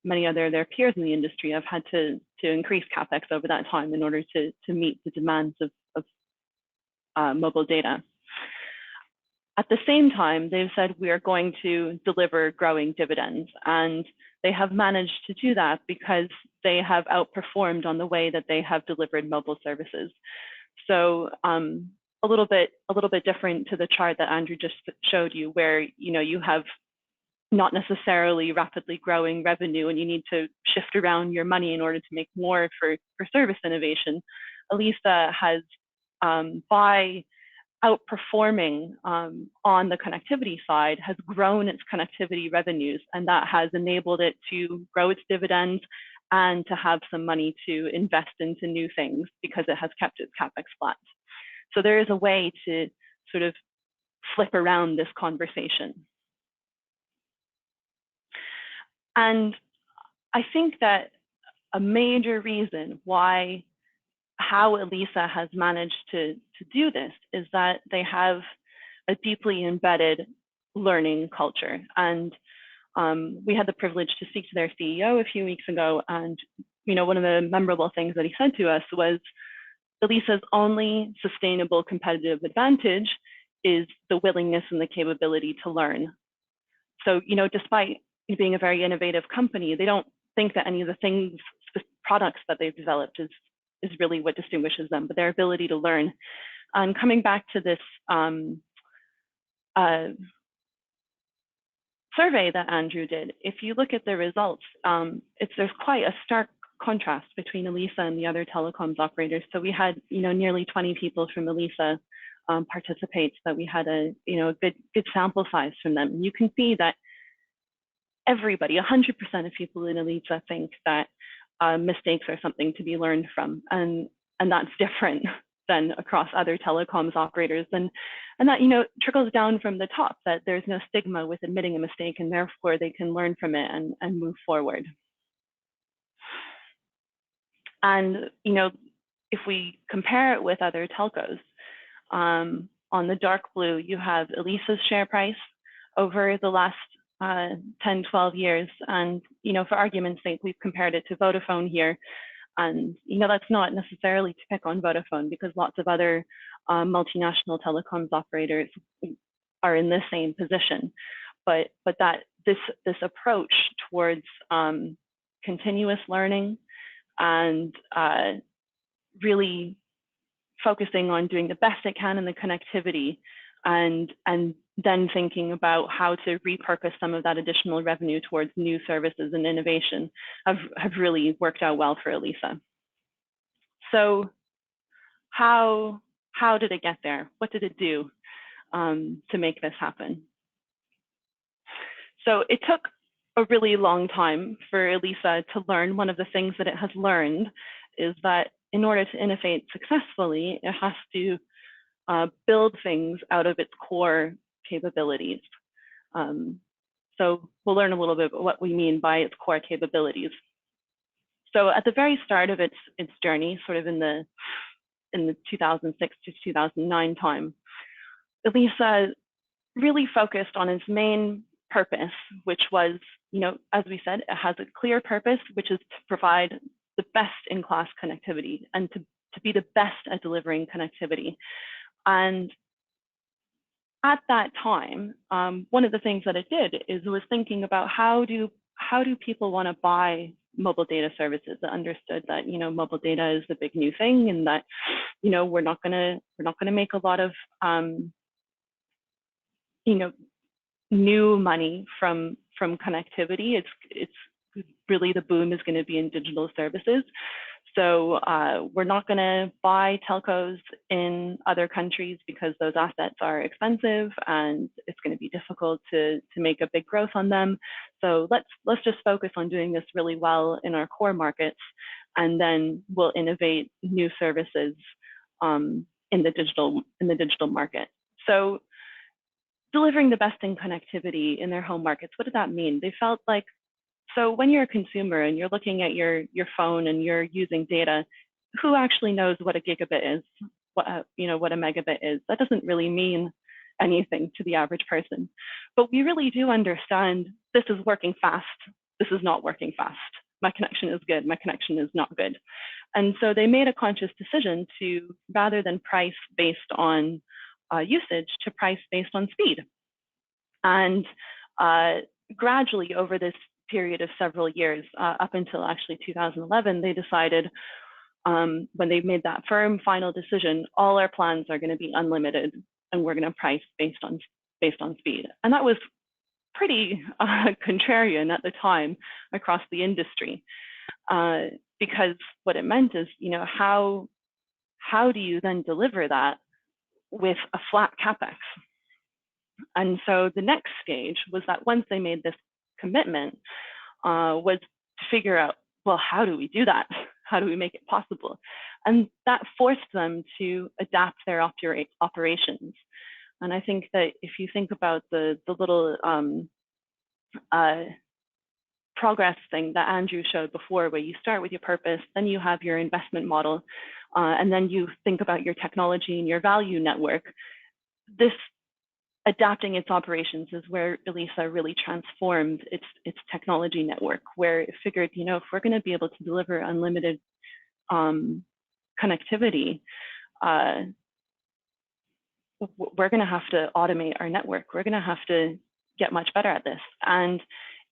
many other their peers in the industry have had to increase capex over that time in order to meet the demands of mobile data. At the same time, they've said we are going to deliver growing dividends, and they have managed to do that because they have outperformed on the way that they have delivered mobile services. So a little bit different to the chart that Andrew just showed you, where you have not necessarily rapidly growing revenue and you need to shift around your money in order to make more for service innovation. Elisa has, by outperforming on the connectivity side, has grown its connectivity revenues, and that has enabled it to grow its dividends and to have some money to invest into new things because it has kept its capex flat. So there is a way to sort of flip around this conversation. And I think that a major reason how Elisa has managed to do this is that they have a deeply embedded learning culture. And we had the privilege to speak to their CEO a few weeks ago, and one of the memorable things that he said to us was, Elisa's only sustainable competitive advantage is the willingness and the capability to learn. So, despite being a very innovative company, they don't think that any of the products that they've developed is really what distinguishes them, but their ability to learn. And coming back to this survey that Andrew did, if you look at the results, there's quite a stark contrast between Elisa and the other telecoms operators. So we had nearly 20 people from Elisa participate, so that we had a good sample size from them. You can see that everybody, 100% of people in Elisa think that mistakes are something to be learned from, and that's different than across other telecoms operators, and that trickles down from the top, that there's no stigma with admitting a mistake, and therefore they can learn from it and move forward. And if we compare it with other telcos, on the dark blue you have Elisa's share price over the last 10, 12 years. And, for argument's sake, we've compared it to Vodafone here. And, that's not necessarily to pick on Vodafone, because lots of other multinational telecoms operators are in the same position. But that this approach towards continuous learning and really focusing on doing the best it can in the connectivity, and then thinking about how to repurpose some of that additional revenue towards new services and innovation have really worked out well for Elisa. So how did it get there? What did it do to make this happen? So it took a really long time for Elisa to learn. One of the things that it has learned is that in order to innovate successfully, it has to build things out of its core capabilities. So we'll learn a little bit about what we mean by its core capabilities. So at the very start of its journey, sort of in the 2006 to 2009 time, Elisa really focused on its main purpose, which was, as we said, it has a clear purpose, which is to provide the best in class connectivity and to be the best at delivering connectivity. And at that time, one of the things that it did is it was thinking about how do people want to buy mobile data services. It understood that mobile data is the big new thing, and that we're not gonna make a lot of new money from connectivity. It's really, the boom is going to be in digital services. So we're not going to buy telcos in other countries because those assets are expensive and it's going to be difficult to make a big growth on them. So let's just focus on doing this really well in our core markets, and then we'll innovate new services in the digital market. So delivering the best in connectivity in their home markets, what did that mean? They felt like, so when you're a consumer and you're looking at your phone and you're using data, who actually knows what a gigabit is, what a megabit is? That doesn't really mean anything to the average person. But we really do understand this is working fast this is not working fast. My connection is good, my connection is not good. And so they made a conscious decision to, rather than price based on usage, to price based on speed. And gradually over this period of several years, up until actually 2011, they decided, when they made that firm final decision, all our plans are going to be unlimited, and we're going to price based on speed. And that was pretty contrarian at the time across the industry, because what it meant is, how do you then deliver that with a flat capex? And so the next stage was that once they made this commitment, was to figure out, well, how do we do that? How do we make it possible? And that forced them to adapt their operations. And I think that if you think about the little progress thing that Andrew showed before, where you start with your purpose, then you have your investment model, and then you think about your technology and your value network. This adapting its operations is where Elisa really transformed its technology network, where it figured, if we're going to be able to deliver unlimited connectivity, we're going to have to automate our network. We're going to have to get much better at this. And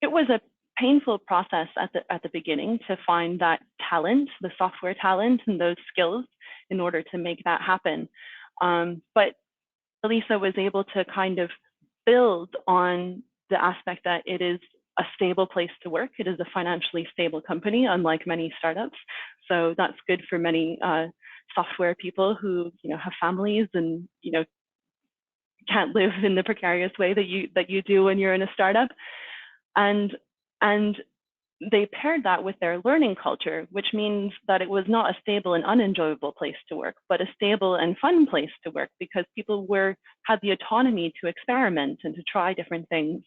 it was a painful process at the beginning to find that talent, the software talent and those skills in order to make that happen. But Elisa was able to kind of build on the aspect that it is a stable place to work. It is a financially stable company, unlike many startups. So that's good for many software people who have families and can't live in the precarious way that you do when you're in a startup. And they paired that with their learning culture, which means that it was not a stable and unenjoyable place to work, but a stable and fun place to work, because people had the autonomy to experiment and to try different things.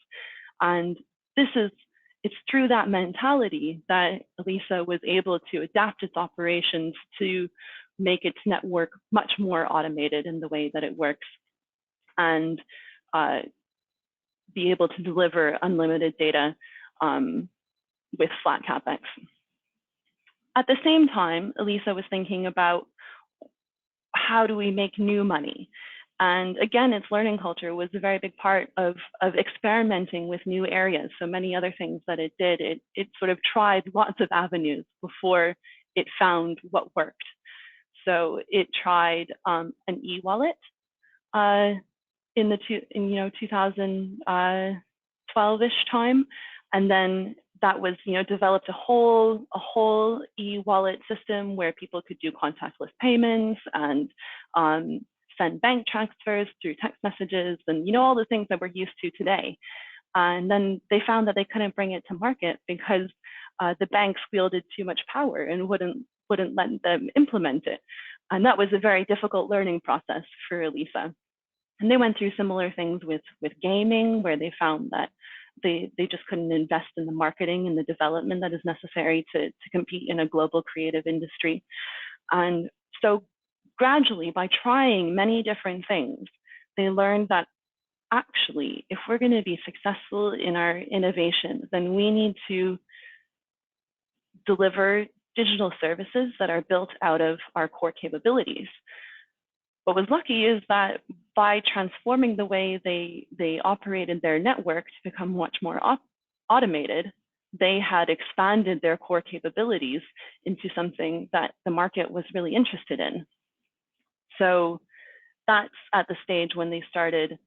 And it's through that mentality that Elisa was able to adapt its operations to make its network much more automated in the way that it works, and be able to deliver unlimited data with flat capex. At the same time, Elisa was thinking about, how do we make new money? And again, its learning culture was a very big part of experimenting with new areas. So many other things that it did, it sort of tried lots of avenues before it found what worked. So it tried an e-wallet in 2012-ish time, and then that was developed a whole e-wallet system where people could do contactless payments and send bank transfers through text messages and all the things that we're used to today. And then they found that they couldn't bring it to market because the banks wielded too much power and wouldn't let them implement it. And that was a very difficult learning process for Elisa. And they went through similar things with gaming, where they found that they just couldn't invest in the marketing and the development that is necessary to compete in a global creative industry. And so gradually, by trying many different things, they learned that actually, if we're going to be successful in our innovation, then we need to deliver digital services that are built out of our core capabilities. What was lucky is that by transforming the way they operated their network to become much more automated, they had expanded their core capabilities into something that the market was really interested in. So that's at the stage when they started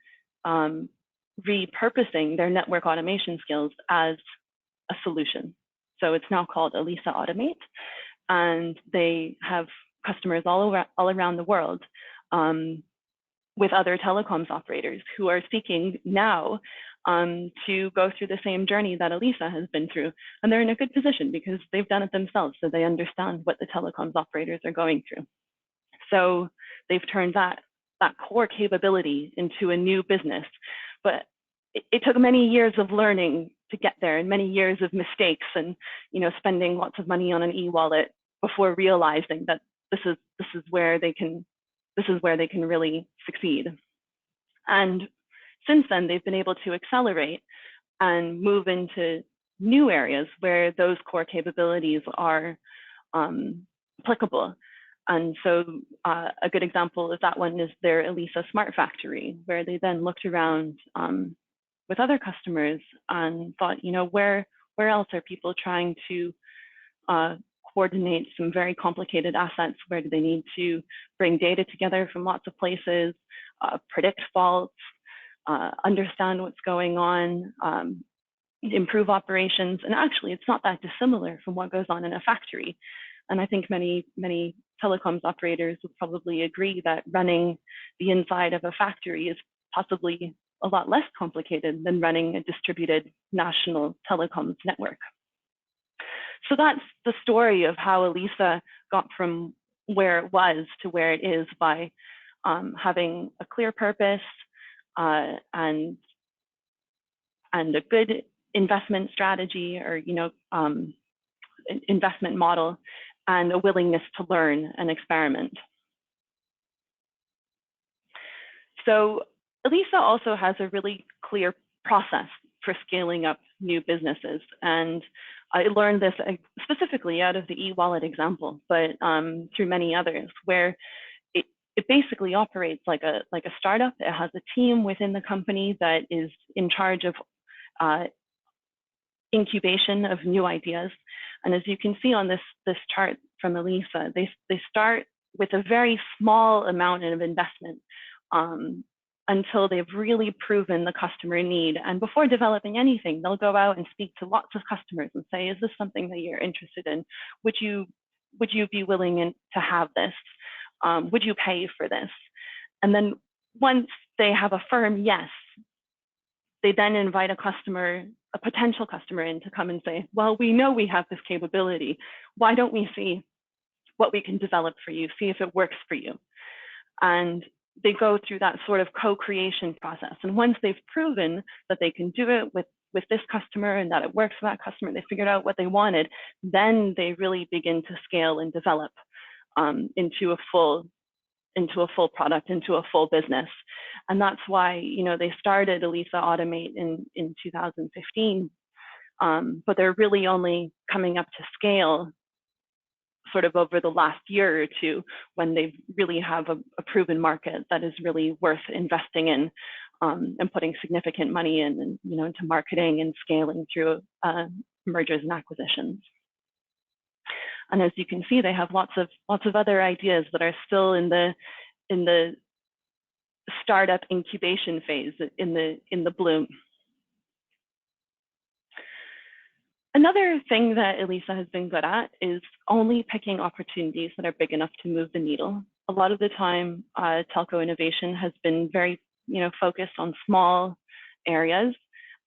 repurposing their network automation skills as a solution. So it's now called Elisa Automate, and they have customers all around the world, with other telecoms operators who are seeking now to go through the same journey that Elisa has been through. And they're in a good position because they've done it themselves, so they understand what the telecoms operators are going through. So they've turned that core capability into a new business. But it took many years of learning to get there, and many years of mistakes, and spending lots of money on an e-wallet before realizing that this is where they can really succeed. And since then, they've been able to accelerate and move into new areas where those core capabilities are applicable. And so a good example of that one is their Elisa Smart Factory, where they then looked around with other customers and thought, where else are people trying to coordinate some very complicated assets? Where do they need to bring data together from lots of places, predict faults, understand what's going on, improve operations? And actually, it's not that dissimilar from what goes on in a factory. And I think many telecoms operators would probably agree that running the inside of a factory is possibly a lot less complicated than running a distributed national telecoms network. So that's the story of how Elisa got from where it was to where it is by having a clear purpose and a good investment strategy, or investment model, and a willingness to learn and experiment. So Elisa also has a really clear process for scaling up new businesses. And I learned this specifically out of the e-wallet example, but through many others, where it basically operates like a startup. It has a team within the company that is in charge of incubation of new ideas. And as you can see on this chart from Elisa, they start with a very small amount of investment until they've really proven the customer need. And before developing anything, they'll go out and speak to lots of customers and say, is this something that you're interested in? Would you be willing to have this? Would you pay for this? And then once they have a firm yes, they then invite a potential customer in to come and say, well, we know we have this capability. Why don't we see what we can develop for you, see if it works for you? And they go through that sort of co-creation process. And once they've proven that they can do it with this customer and that it works for that customer, they figured out what they wanted, then they really begin to scale and develop into a full product, into a full business. And that's why, they started Elisa Automate in 2015, but they're really only coming up to scale sort of over the last year or two, when they really have a proven market that is really worth investing in and putting significant money in, and into marketing and scaling through mergers and acquisitions. And as you can see, they have lots of other ideas that are still in the startup incubation phase, in the bloom. Another thing that Elisa has been good at is only picking opportunities that are big enough to move the needle. A lot of the time, telco innovation has been very, focused on small areas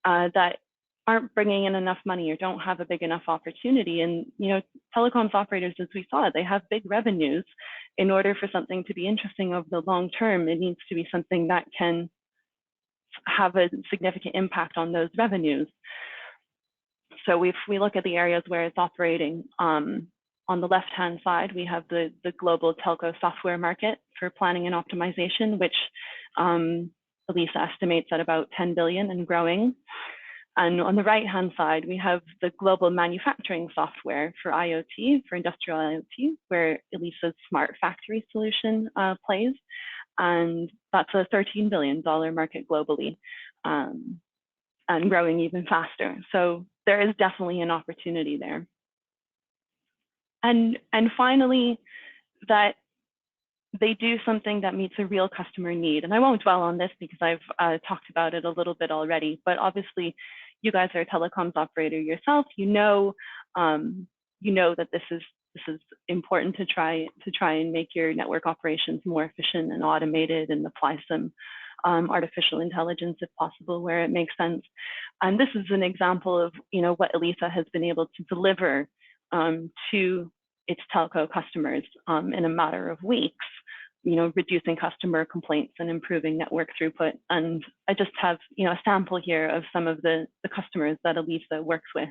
that aren't bringing in enough money or don't have a big enough opportunity. And, telecoms operators, as we saw, they have big revenues. In order for something to be interesting over the long term, it needs to be something that can have a significant impact on those revenues. So if we look at the areas where it's operating, on the left-hand side, we have the global telco software market for planning and optimization, which Elisa estimates at about 10 billion and growing. And on the right-hand side, we have the global manufacturing software for IoT, for industrial IoT, where Elisa's Smart Factory solution plays. And that's a $13 billion market globally, and growing even faster. So there is definitely an opportunity there. And finally, that they do something that meets a real customer need. And I won't dwell on this because I've talked about it a little bit already, but obviously you guys are a telecoms operator yourself. You know that this is important to try and make your network operations more efficient and automated, and apply some artificial intelligence if possible where it makes sense. And this is an example of what Elisa has been able to deliver to its telco customers in a matter of weeks, reducing customer complaints and improving network throughput. And I just have a sample here of some of the customers that Elisa works with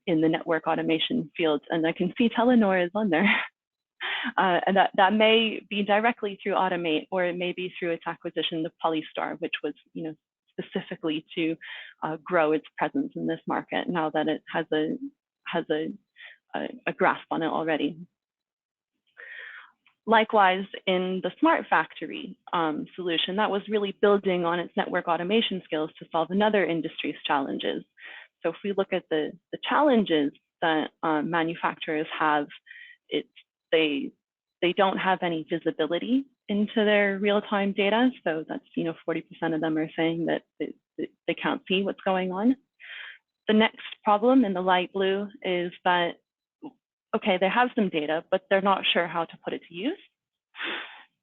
in the network automation field. And I can see Telenor is on there. And that may be directly through Automate, or it may be through its acquisition of Polystar, which was specifically to grow its presence in this market now that it has a grasp on it already. Likewise, in the smart factory solution, that was really building on its network automation skills to solve another industry's challenges. So if we look at the challenges that manufacturers have, they don't have any visibility into their real-time data. So that's 40% of them are saying that they can't see what's going on. The next problem in the light blue is that, okay, they have some data, but they're not sure how to put it to use.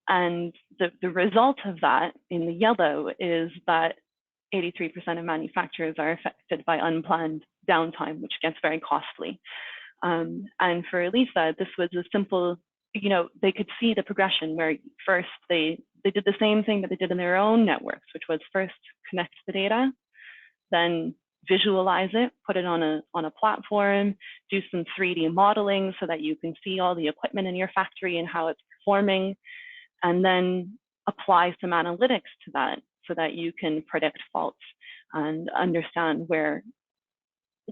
And the result of that in the yellow is that 83% of manufacturers are affected by unplanned downtime, which gets very costly. And for Elisa, this was a simple, they could see the progression where first they did the same thing that they did in their own networks, which was first connect the data, then visualize it, put it on a platform, do some 3D modeling so that you can see all the equipment in your factory and how it's performing, and then apply some analytics to that so that you can predict faults and understand where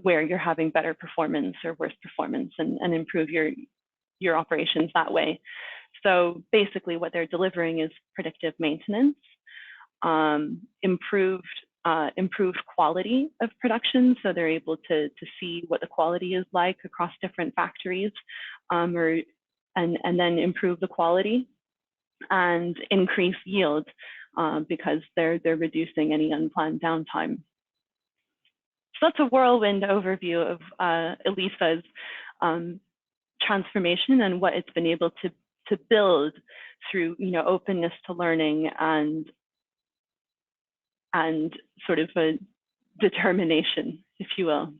you're having better performance or worse performance and improve your operations that way. So basically what they're delivering is predictive maintenance, improved quality of production. So they're able to see what the quality is like across different factories, and then improve the quality and increase yield because they're reducing any unplanned downtime. So that's a whirlwind overview of Elisa's transformation and what it's been able to build through openness to learning and sort of a determination, if you will.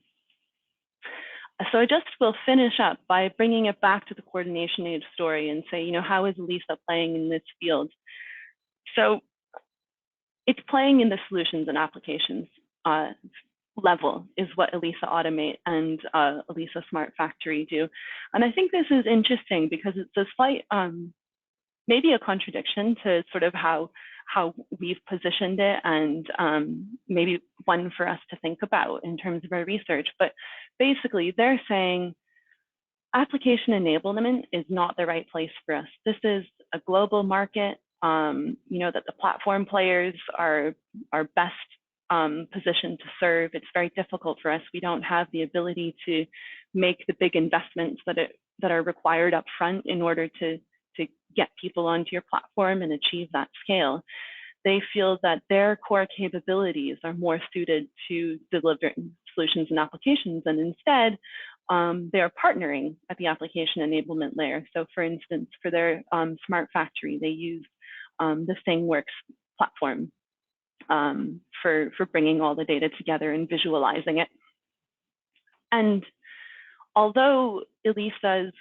So I just will finish up by bringing it back to the coordination age story and say, how is Elisa playing in this field? So it's playing in the solutions and applications level is what Elisa Automate and Elisa Smart Factory do. And I think this is interesting because it's a slight, maybe a contradiction to sort of how we've positioned it, and maybe one for us to think about in terms of our research. But basically, they're saying application enablement is not the right place for us. This is a global market, that the platform players are best positioned to serve. It's very difficult for us. We don't have the ability to make the big investments that are required up front in order to get people onto your platform and achieve that scale. They feel that their core capabilities are more suited to delivering solutions and applications, and instead they're partnering at the application enablement layer. So for instance, for their smart factory, they use the ThingWorks platform for bringing all the data together and visualizing it. And although Elisa's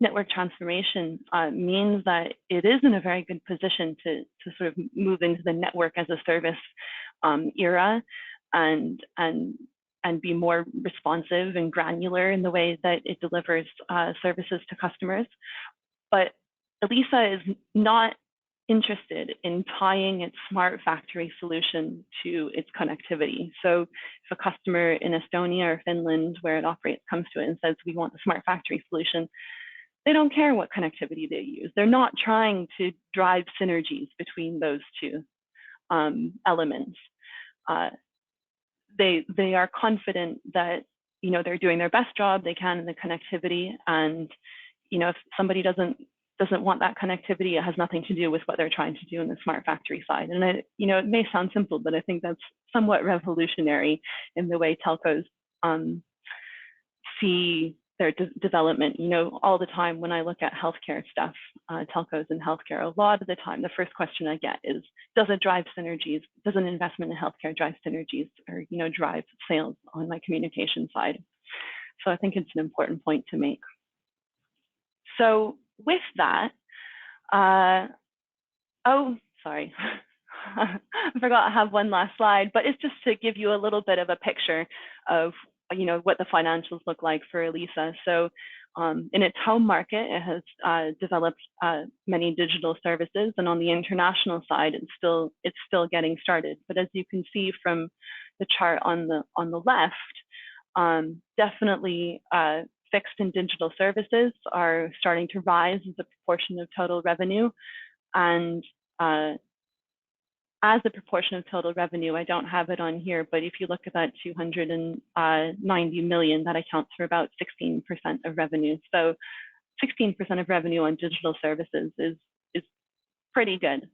network transformation means that it is in a very good position to sort of move into the network as a service era and be more responsive and granular in the way that it delivers services to customers. But Elisa is not interested in tying its smart factory solution to its connectivity. So if a customer in Estonia or Finland, where it operates, comes to it and says, we want the smart factory solution, they don't care what connectivity they use. They're not trying to drive synergies between those two elements. They are confident that they're doing their best job they can in the connectivity, and if somebody doesn't want that connectivity, it has nothing to do with what they're trying to do in the smart factory side. And it may sound simple, but I think that's somewhat revolutionary in the way telcos see their development. All the time when I look at healthcare stuff, telcos in healthcare, a lot of the time, the first question I get is, does it drive synergies? Does an investment in healthcare drive synergies or, drive sales on my communication side? So I think it's an important point to make. So with that, oh, sorry. I forgot I have one last slide, but it's just to give you a little bit of a picture of what the financials look like for Elisa. So In its home market, it has developed many digital services, and on the international side, it's still getting started. But as you can see from the chart on the left, definitely fixed and digital services are starting to rise as a proportion of total revenue, and as a proportion of total revenue, I don't have it on here, but if you look at that 290 million, that accounts for about 16% of revenue. So 16% of revenue on digital services is pretty good.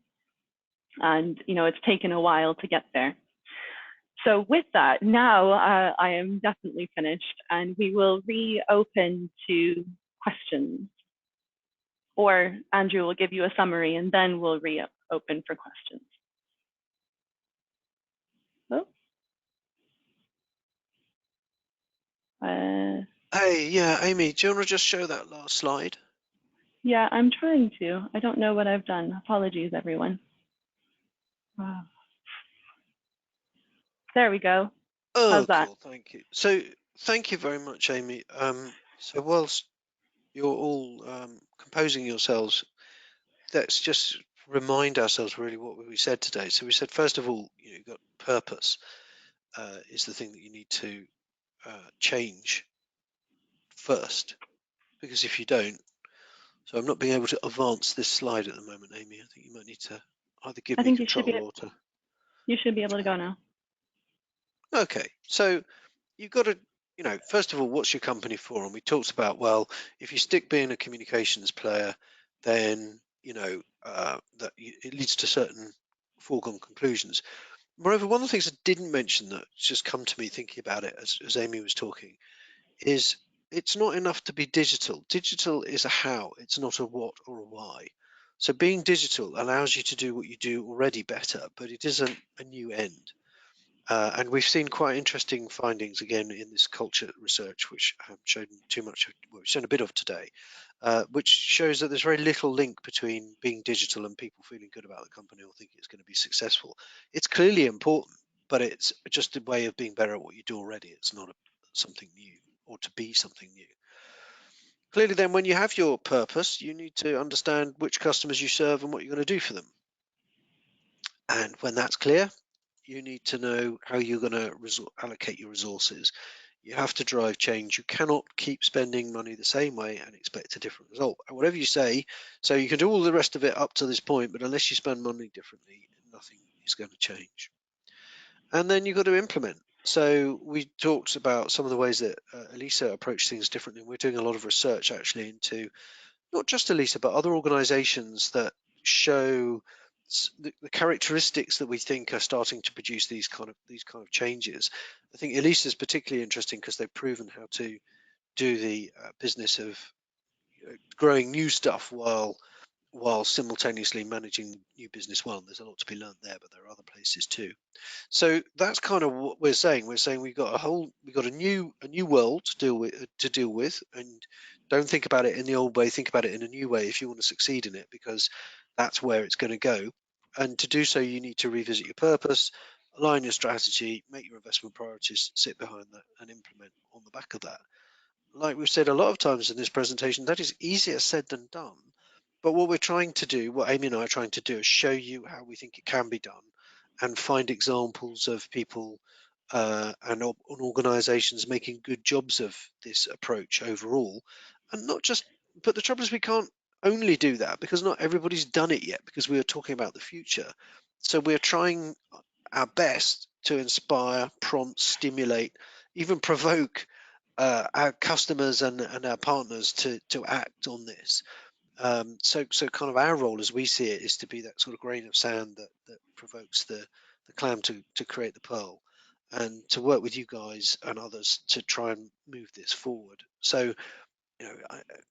And it's taken a while to get there. So with that, now I am definitely finished, and we will reopen to questions. Or Andrew will give you a summary, and then we'll reopen for questions. Hey, yeah, Amy, do you want to just show that last slide? Yeah, I'm trying to. I don't know what I've done. Apologies, everyone. Wow. There we go. Oh, how's that? Cool, thank you. So thank you very much, Amy. So whilst you're all composing yourselves, let's just remind ourselves really what we said today. So we said, first of all, you've got purpose is the thing that you need to change first, because if you don't, so I'm not being able to advance this slide at the moment, Amy. I think you might need to either give I me think control or to. you should be able to go now. Okay, so you've got to, first of all, what's your company for? And we talked about, well, if you stick being a communications player, then that it leads to certain foregone conclusions. Moreover, one of the things I didn't mention that's just come to me thinking about it as Amy was talking is it's not enough to be digital. Digital is a how, it's not a what or a why. So being digital allows you to do what you do already better, but it isn't a new end. And we've seen quite interesting findings again in this culture research, which I haven't shown too much of, well, we've shown a bit of today, which shows that there's very little link between being digital and people feeling good about the company or thinking it's going to be successful. It's clearly important, but it's just a way of being better at what you do already. It's not something new or to be something new. Clearly, then, when you have your purpose, you need to understand which customers you serve and what you're going to do for them. And when that's clear, you need to know how you're going to allocate your resources. You have to drive change. You cannot keep spending money the same way and expect a different result. And whatever you say, so you can do all the rest of it up to this point, but unless you spend money differently, nothing is going to change. And then you've got to implement. So we talked about some of the ways that Elisa approached things differently. We're doing a lot of research actually into not just Elisa, but other organizations that show the characteristics that we think are starting to produce these kind of changes. I think Elisa is particularly interesting because they've proven how to do the business of growing new stuff while simultaneously managing new business well. There's a lot to be learned there, but there are other places too. So that's kind of what we're saying. We're saying we've got a new world to deal with, and don't think about it in the old way. Think about it in a new way if you want to succeed in it, because that's where it's going to go. And to do so, you need to revisit your purpose, align your strategy, make your investment priorities, sit behind that, and implement on the back of that. Like we've said a lot of times in this presentation, that is easier said than done. But what we're trying to do, what Amy and I are trying to do, is show you how we think it can be done and find examples of people and organizations making good jobs of this approach overall. And not just, but the trouble is we can't only do that because not everybody's done it yet, because we are talking about the future. So we're trying our best to inspire, prompt, stimulate, even provoke our customers and our partners to act on this. So kind of our role as we see it is to be that sort of grain of sand that provokes the clam to create the pearl, and to work with you guys and others to try and move this forward. So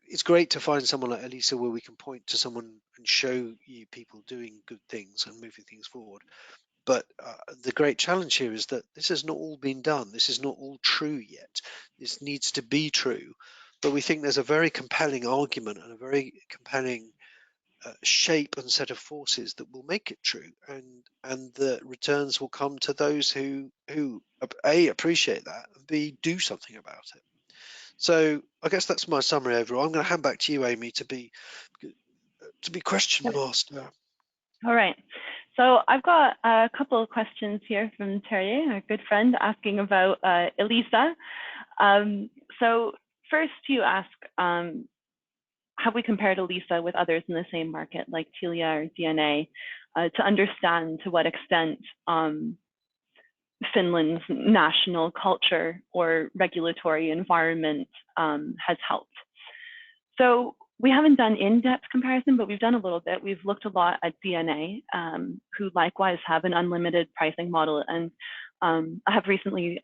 it's great to find someone like Elisa where we can point to someone and show you people doing good things and moving things forward. But the great challenge here is that this has not all been done. This is not all true yet. This needs to be true. But we think there's a very compelling argument and a very compelling shape and set of forces that will make it true, and the returns will come to those who A, appreciate that, and B, do something about it. So I guess that's my summary overall. I'm going to hand back to you, Amy, to be question master. All right. So I've got a couple of questions here from Terry, our good friend, asking about ELISA. So first you ask, have we compared ELISA with others in the same market, like Telia or DNA, to understand to what extent Finland's national culture or regulatory environment has helped? So we haven't done in-depth comparison, but we've done a little bit. We've looked a lot at DNA, who likewise have an unlimited pricing model. And I have recently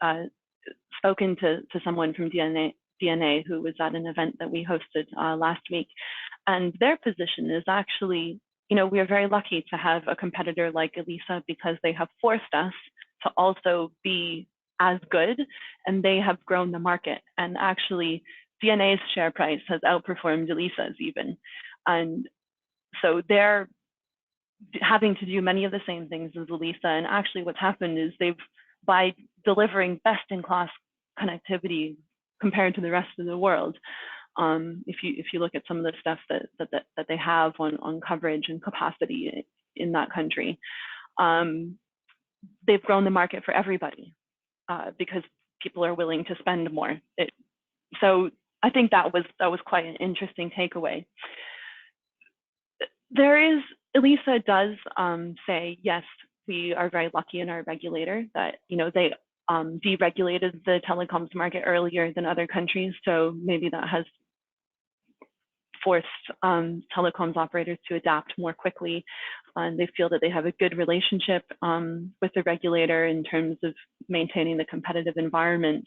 spoken to someone from DNA who was at an event that we hosted last week. And their position is actually, we are very lucky to have a competitor like ELISA because they have forced us to also be as good, and they have grown the market. And actually, DNA's share price has outperformed ELISA's even. And so they're having to do many of the same things as ELISA. And actually what's happened is by delivering best in class connectivity compared to the rest of the world, if you look at some of the stuff that they have on coverage and capacity in that country, they've grown the market for everybody because people are willing to spend more. So I think that was quite an interesting takeaway. ELISA does say, yes, we are very lucky in our regulator that, they deregulated the telecoms market earlier than other countries. So maybe that has forced telecoms operators to adapt more quickly. And they feel that they have a good relationship with the regulator in terms of maintaining the competitive environment.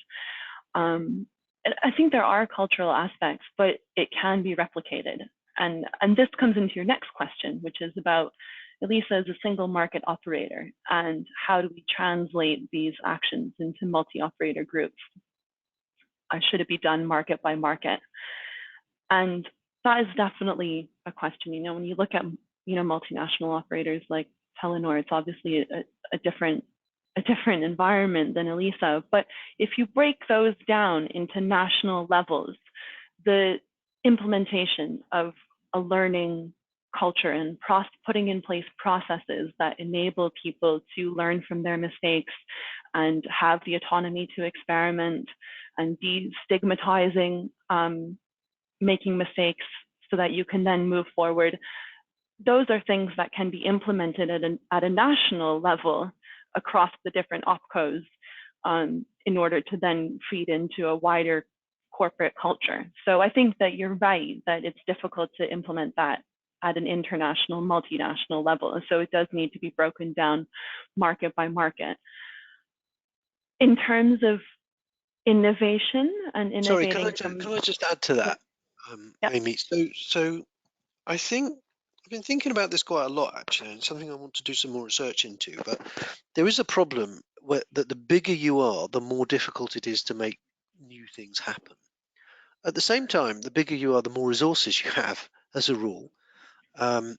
I think there are cultural aspects, but it can be replicated. And this comes into your next question, which is about ELISA as a single market operator and how do we translate these actions into multi-operator groups? Should it be done market by market? And that is definitely a question. When you look at multinational operators like Telenor, it's obviously a different environment than ELISA. But if you break those down into national levels, the implementation of a learning culture and putting in place processes that enable people to learn from their mistakes and have the autonomy to experiment and destigmatizing making mistakes so that you can then move forward. Those are things that can be implemented at a national level across the different opcos in order to then feed into a wider corporate culture. So I think that you're right that it's difficult to implement that at an international, multinational level. So it does need to be broken down market by market. In terms of innovation and innovating. Sorry, can I just add to that, Amy? So I think I've been thinking about this quite a lot, actually, and something I want to do some more research into. But there is a problem that the bigger you are, the more difficult it is to make new things happen. At the same time, the bigger you are, the more resources you have, as a rule. And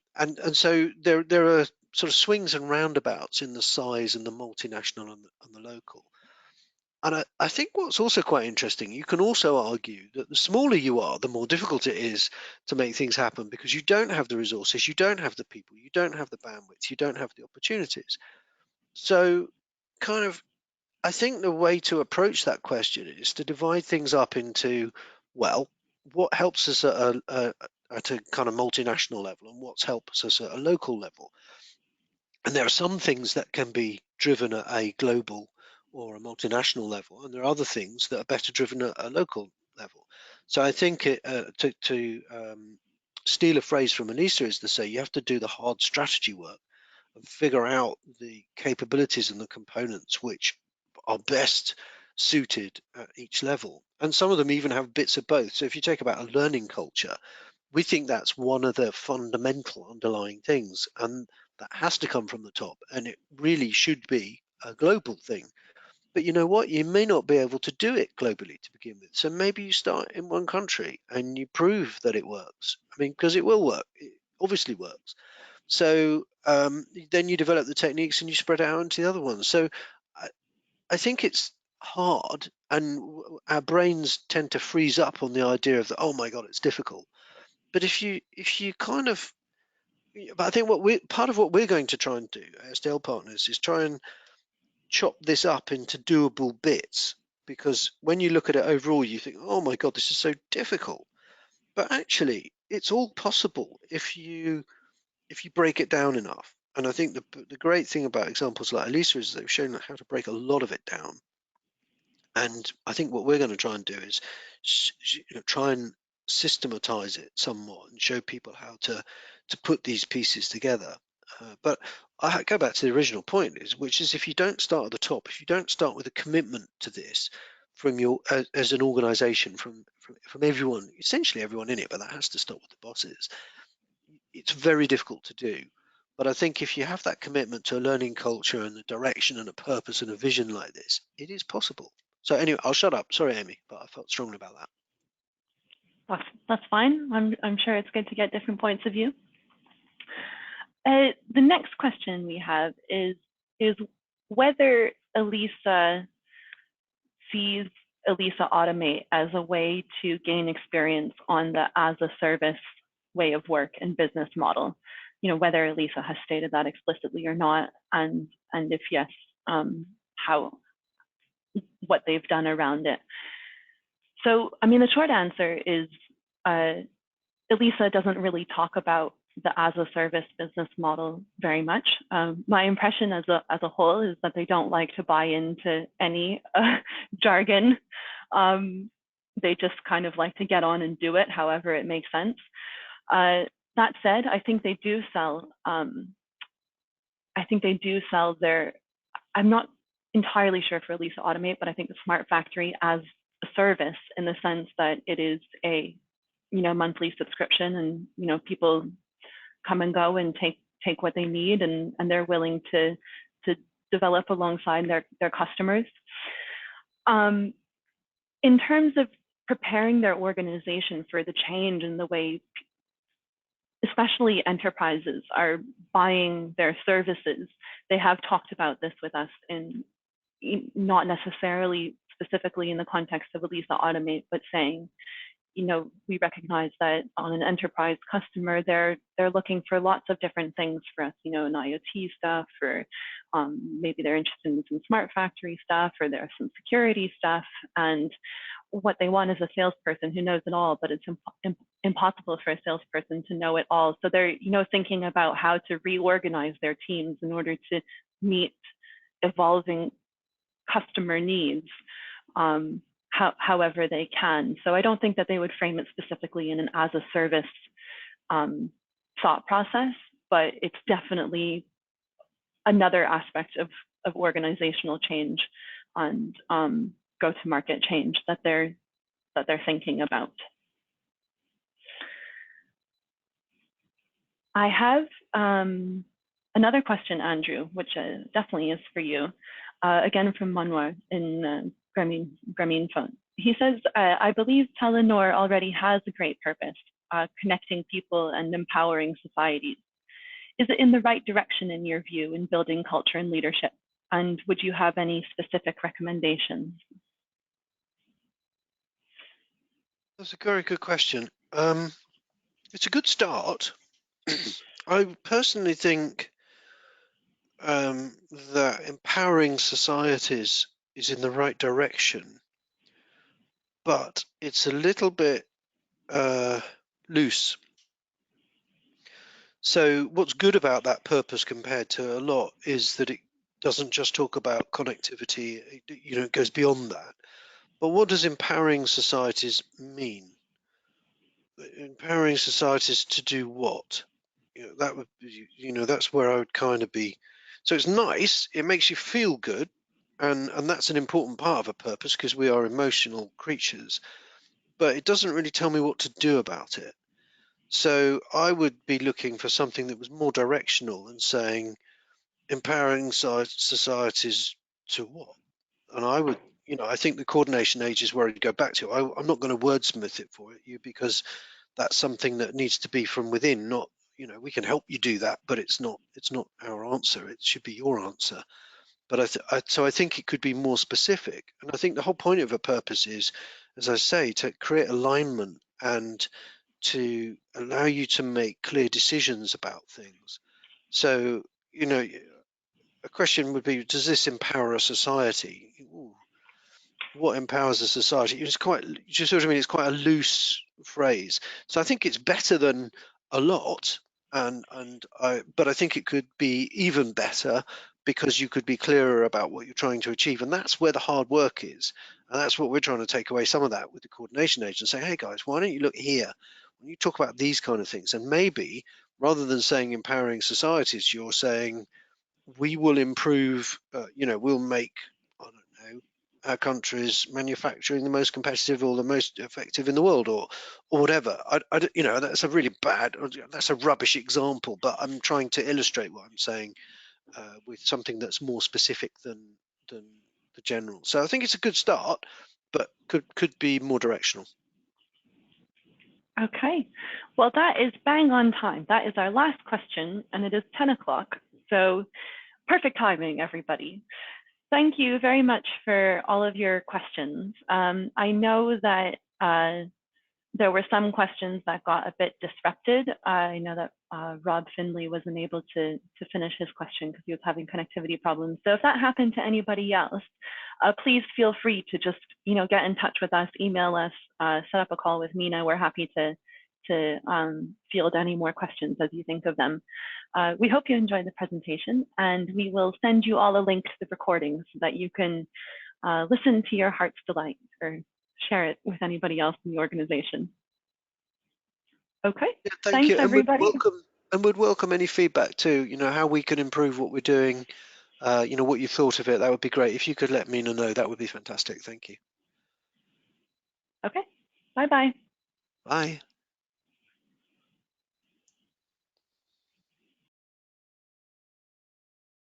so there are sort of swings and roundabouts in the size and the multinational and the local. And I think what's also quite interesting, you can also argue that the smaller you are, the more difficult it is to make things happen because you don't have the resources, you don't have the people, you don't have the bandwidth, you don't have the opportunities. So I think the way to approach that question is to divide things up into, well, what helps us at a kind of multinational level and what helps us at a local level. And there are some things that can be driven at a global or a multinational level, and there are other things that are better driven at a local level. So I think to steal a phrase from ELISA is to say you have to do the hard strategy work and figure out the capabilities and the components which are best suited at each level. And some of them even have bits of both. So if you take about a learning culture, we think that's one of the fundamental underlying things, and that has to come from the top, and it really should be a global thing. But you know what? You may not be able to do it globally to begin with. So maybe you start in one country and you prove that it works. I mean, because it will work. It obviously works. So then you develop the techniques and you spread it out into the other ones. So I think it's hard And our brains tend to freeze up on the idea of, oh my God, it's difficult. But if you kind of, but I think part of what we're going to try and do at STL Partners is try and chop this up into doable bits, because when you look at it overall, you think, oh my God, this is so difficult. But actually, it's all possible if you break it down enough. And I think the great thing about examples like Elisa is they've shown how to break a lot of it down. And I think what we're going to try and do is try and systematize it somewhat and show people how to put these pieces together. But I go back to the original point, which is if you don't start at the top, if you don't start with a commitment to this from your as an organization, from everyone, essentially everyone in it, but that has to start with the bosses, it's very difficult to do. But I think if you have that commitment to a learning culture and a direction and a purpose and a vision like this, it is possible. So anyway, I'll shut up. Sorry, Amy, but I felt strongly about that. That's fine. I'm sure it's good to get different points of view. The next question we have is whether Elisa sees Elisa Automate as a way to gain experience on the as a service way of work and business model. You know, whether Elisa has stated that explicitly or not, and if yes, what they've done around it. So, I mean, the short answer is Elisa doesn't really talk about the as a service business model very much. My impression as a whole is that they don't like to buy into any jargon. They just kind of like to get on and do it however it makes sense. That said, I think they do sell. Their. I'm not entirely sure for Elisa Automate, but I think the Smart Factory as a service, in the sense that it is a monthly subscription, and people come and go and take what they need, and they're willing to develop alongside their customers. In terms of preparing their organization for the change in the way especially enterprises are buying their services, they have talked about this with us, in not necessarily specifically in the context of Elisa Automate, but saying, we recognize that on an enterprise customer, they're looking for lots of different things for us, in IoT stuff, or maybe they're interested in some smart factory stuff, or there's some security stuff. And what they want is a salesperson who knows it all, but it's impossible for a salesperson to know it all. So they're, thinking about how to reorganize their teams in order to meet evolving customer needs, however they can. So I don't think that they would frame it specifically in an as a service thought process, but it's definitely another aspect of organizational change and go-to-market change that they're thinking about. I have another question, Andrew, which definitely is for you. Again, from Manwar in Grameenphone. He says, I believe Telenor already has a great purpose, connecting people and empowering societies. Is it in the right direction in your view in building culture and leadership? And would you have any specific recommendations? That's a very good question. It's a good start. I personally think that empowering societies is in the right direction, but it's a little bit loose. So what's good about that purpose compared to a lot is that it doesn't just talk about connectivity, it goes beyond that. But what does empowering societies mean? Empowering societies to do what? That would be, that's where I would kind of be. So it's nice, it makes you feel good, and that's an important part of a purpose because we are emotional creatures, but it doesn't really tell me what to do about it. So I would be looking for something that was more directional and saying empowering societies to what? And I would, I think the coordination age is where I'd go back to. I'm not going to wordsmith it for you because that's something that needs to be from within, not, we can help you do that, but it's not our answer. It should be your answer. But so I think it could be more specific. And I think the whole point of a purpose is, as I say, to create alignment and to allow you to make clear decisions about things. So, a question would be, does this empower a society? Ooh, what empowers a society? It's quite, just what I mean, it's quite a loose phrase. So I think it's better than a lot, but I think it could be even better because you could be clearer about what you're trying to achieve, and that's where the hard work is, and that's what we're trying to take away some of that with the coordination agent and say, hey guys, why don't you look here when you talk about these kind of things, and maybe rather than saying empowering societies, you're saying we will improve, we'll make, I don't know, our country's manufacturing the most competitive or the most effective in the world, or whatever. That's a really bad, that's a rubbish example, but I'm trying to illustrate what I'm saying with something that's more specific than the general. So I think it's a good start, but could be more directional. Okay, well, that is bang on time. That is our last question, and it is 10 o'clock. So perfect timing, everybody. Thank you very much for all of your questions. I know that there were some questions that got a bit disrupted. I know that Rob Finley wasn't able to finish his question because he was having connectivity problems. So if that happened to anybody else, please feel free to just get in touch with us, email us, set up a call with Mina. We're happy to field any more questions as you think of them. We hope you enjoyed the presentation, and we will send you all a link to the recording so that you can listen to your heart's delight or share it with anybody else in the organization. Okay, Yeah, thank thanks you, everybody. and we'd welcome any feedback too. How we can improve what we're doing. What you thought of it. That would be great. If you could let Mina know, that would be fantastic. Thank you. Okay, bye-bye. Bye.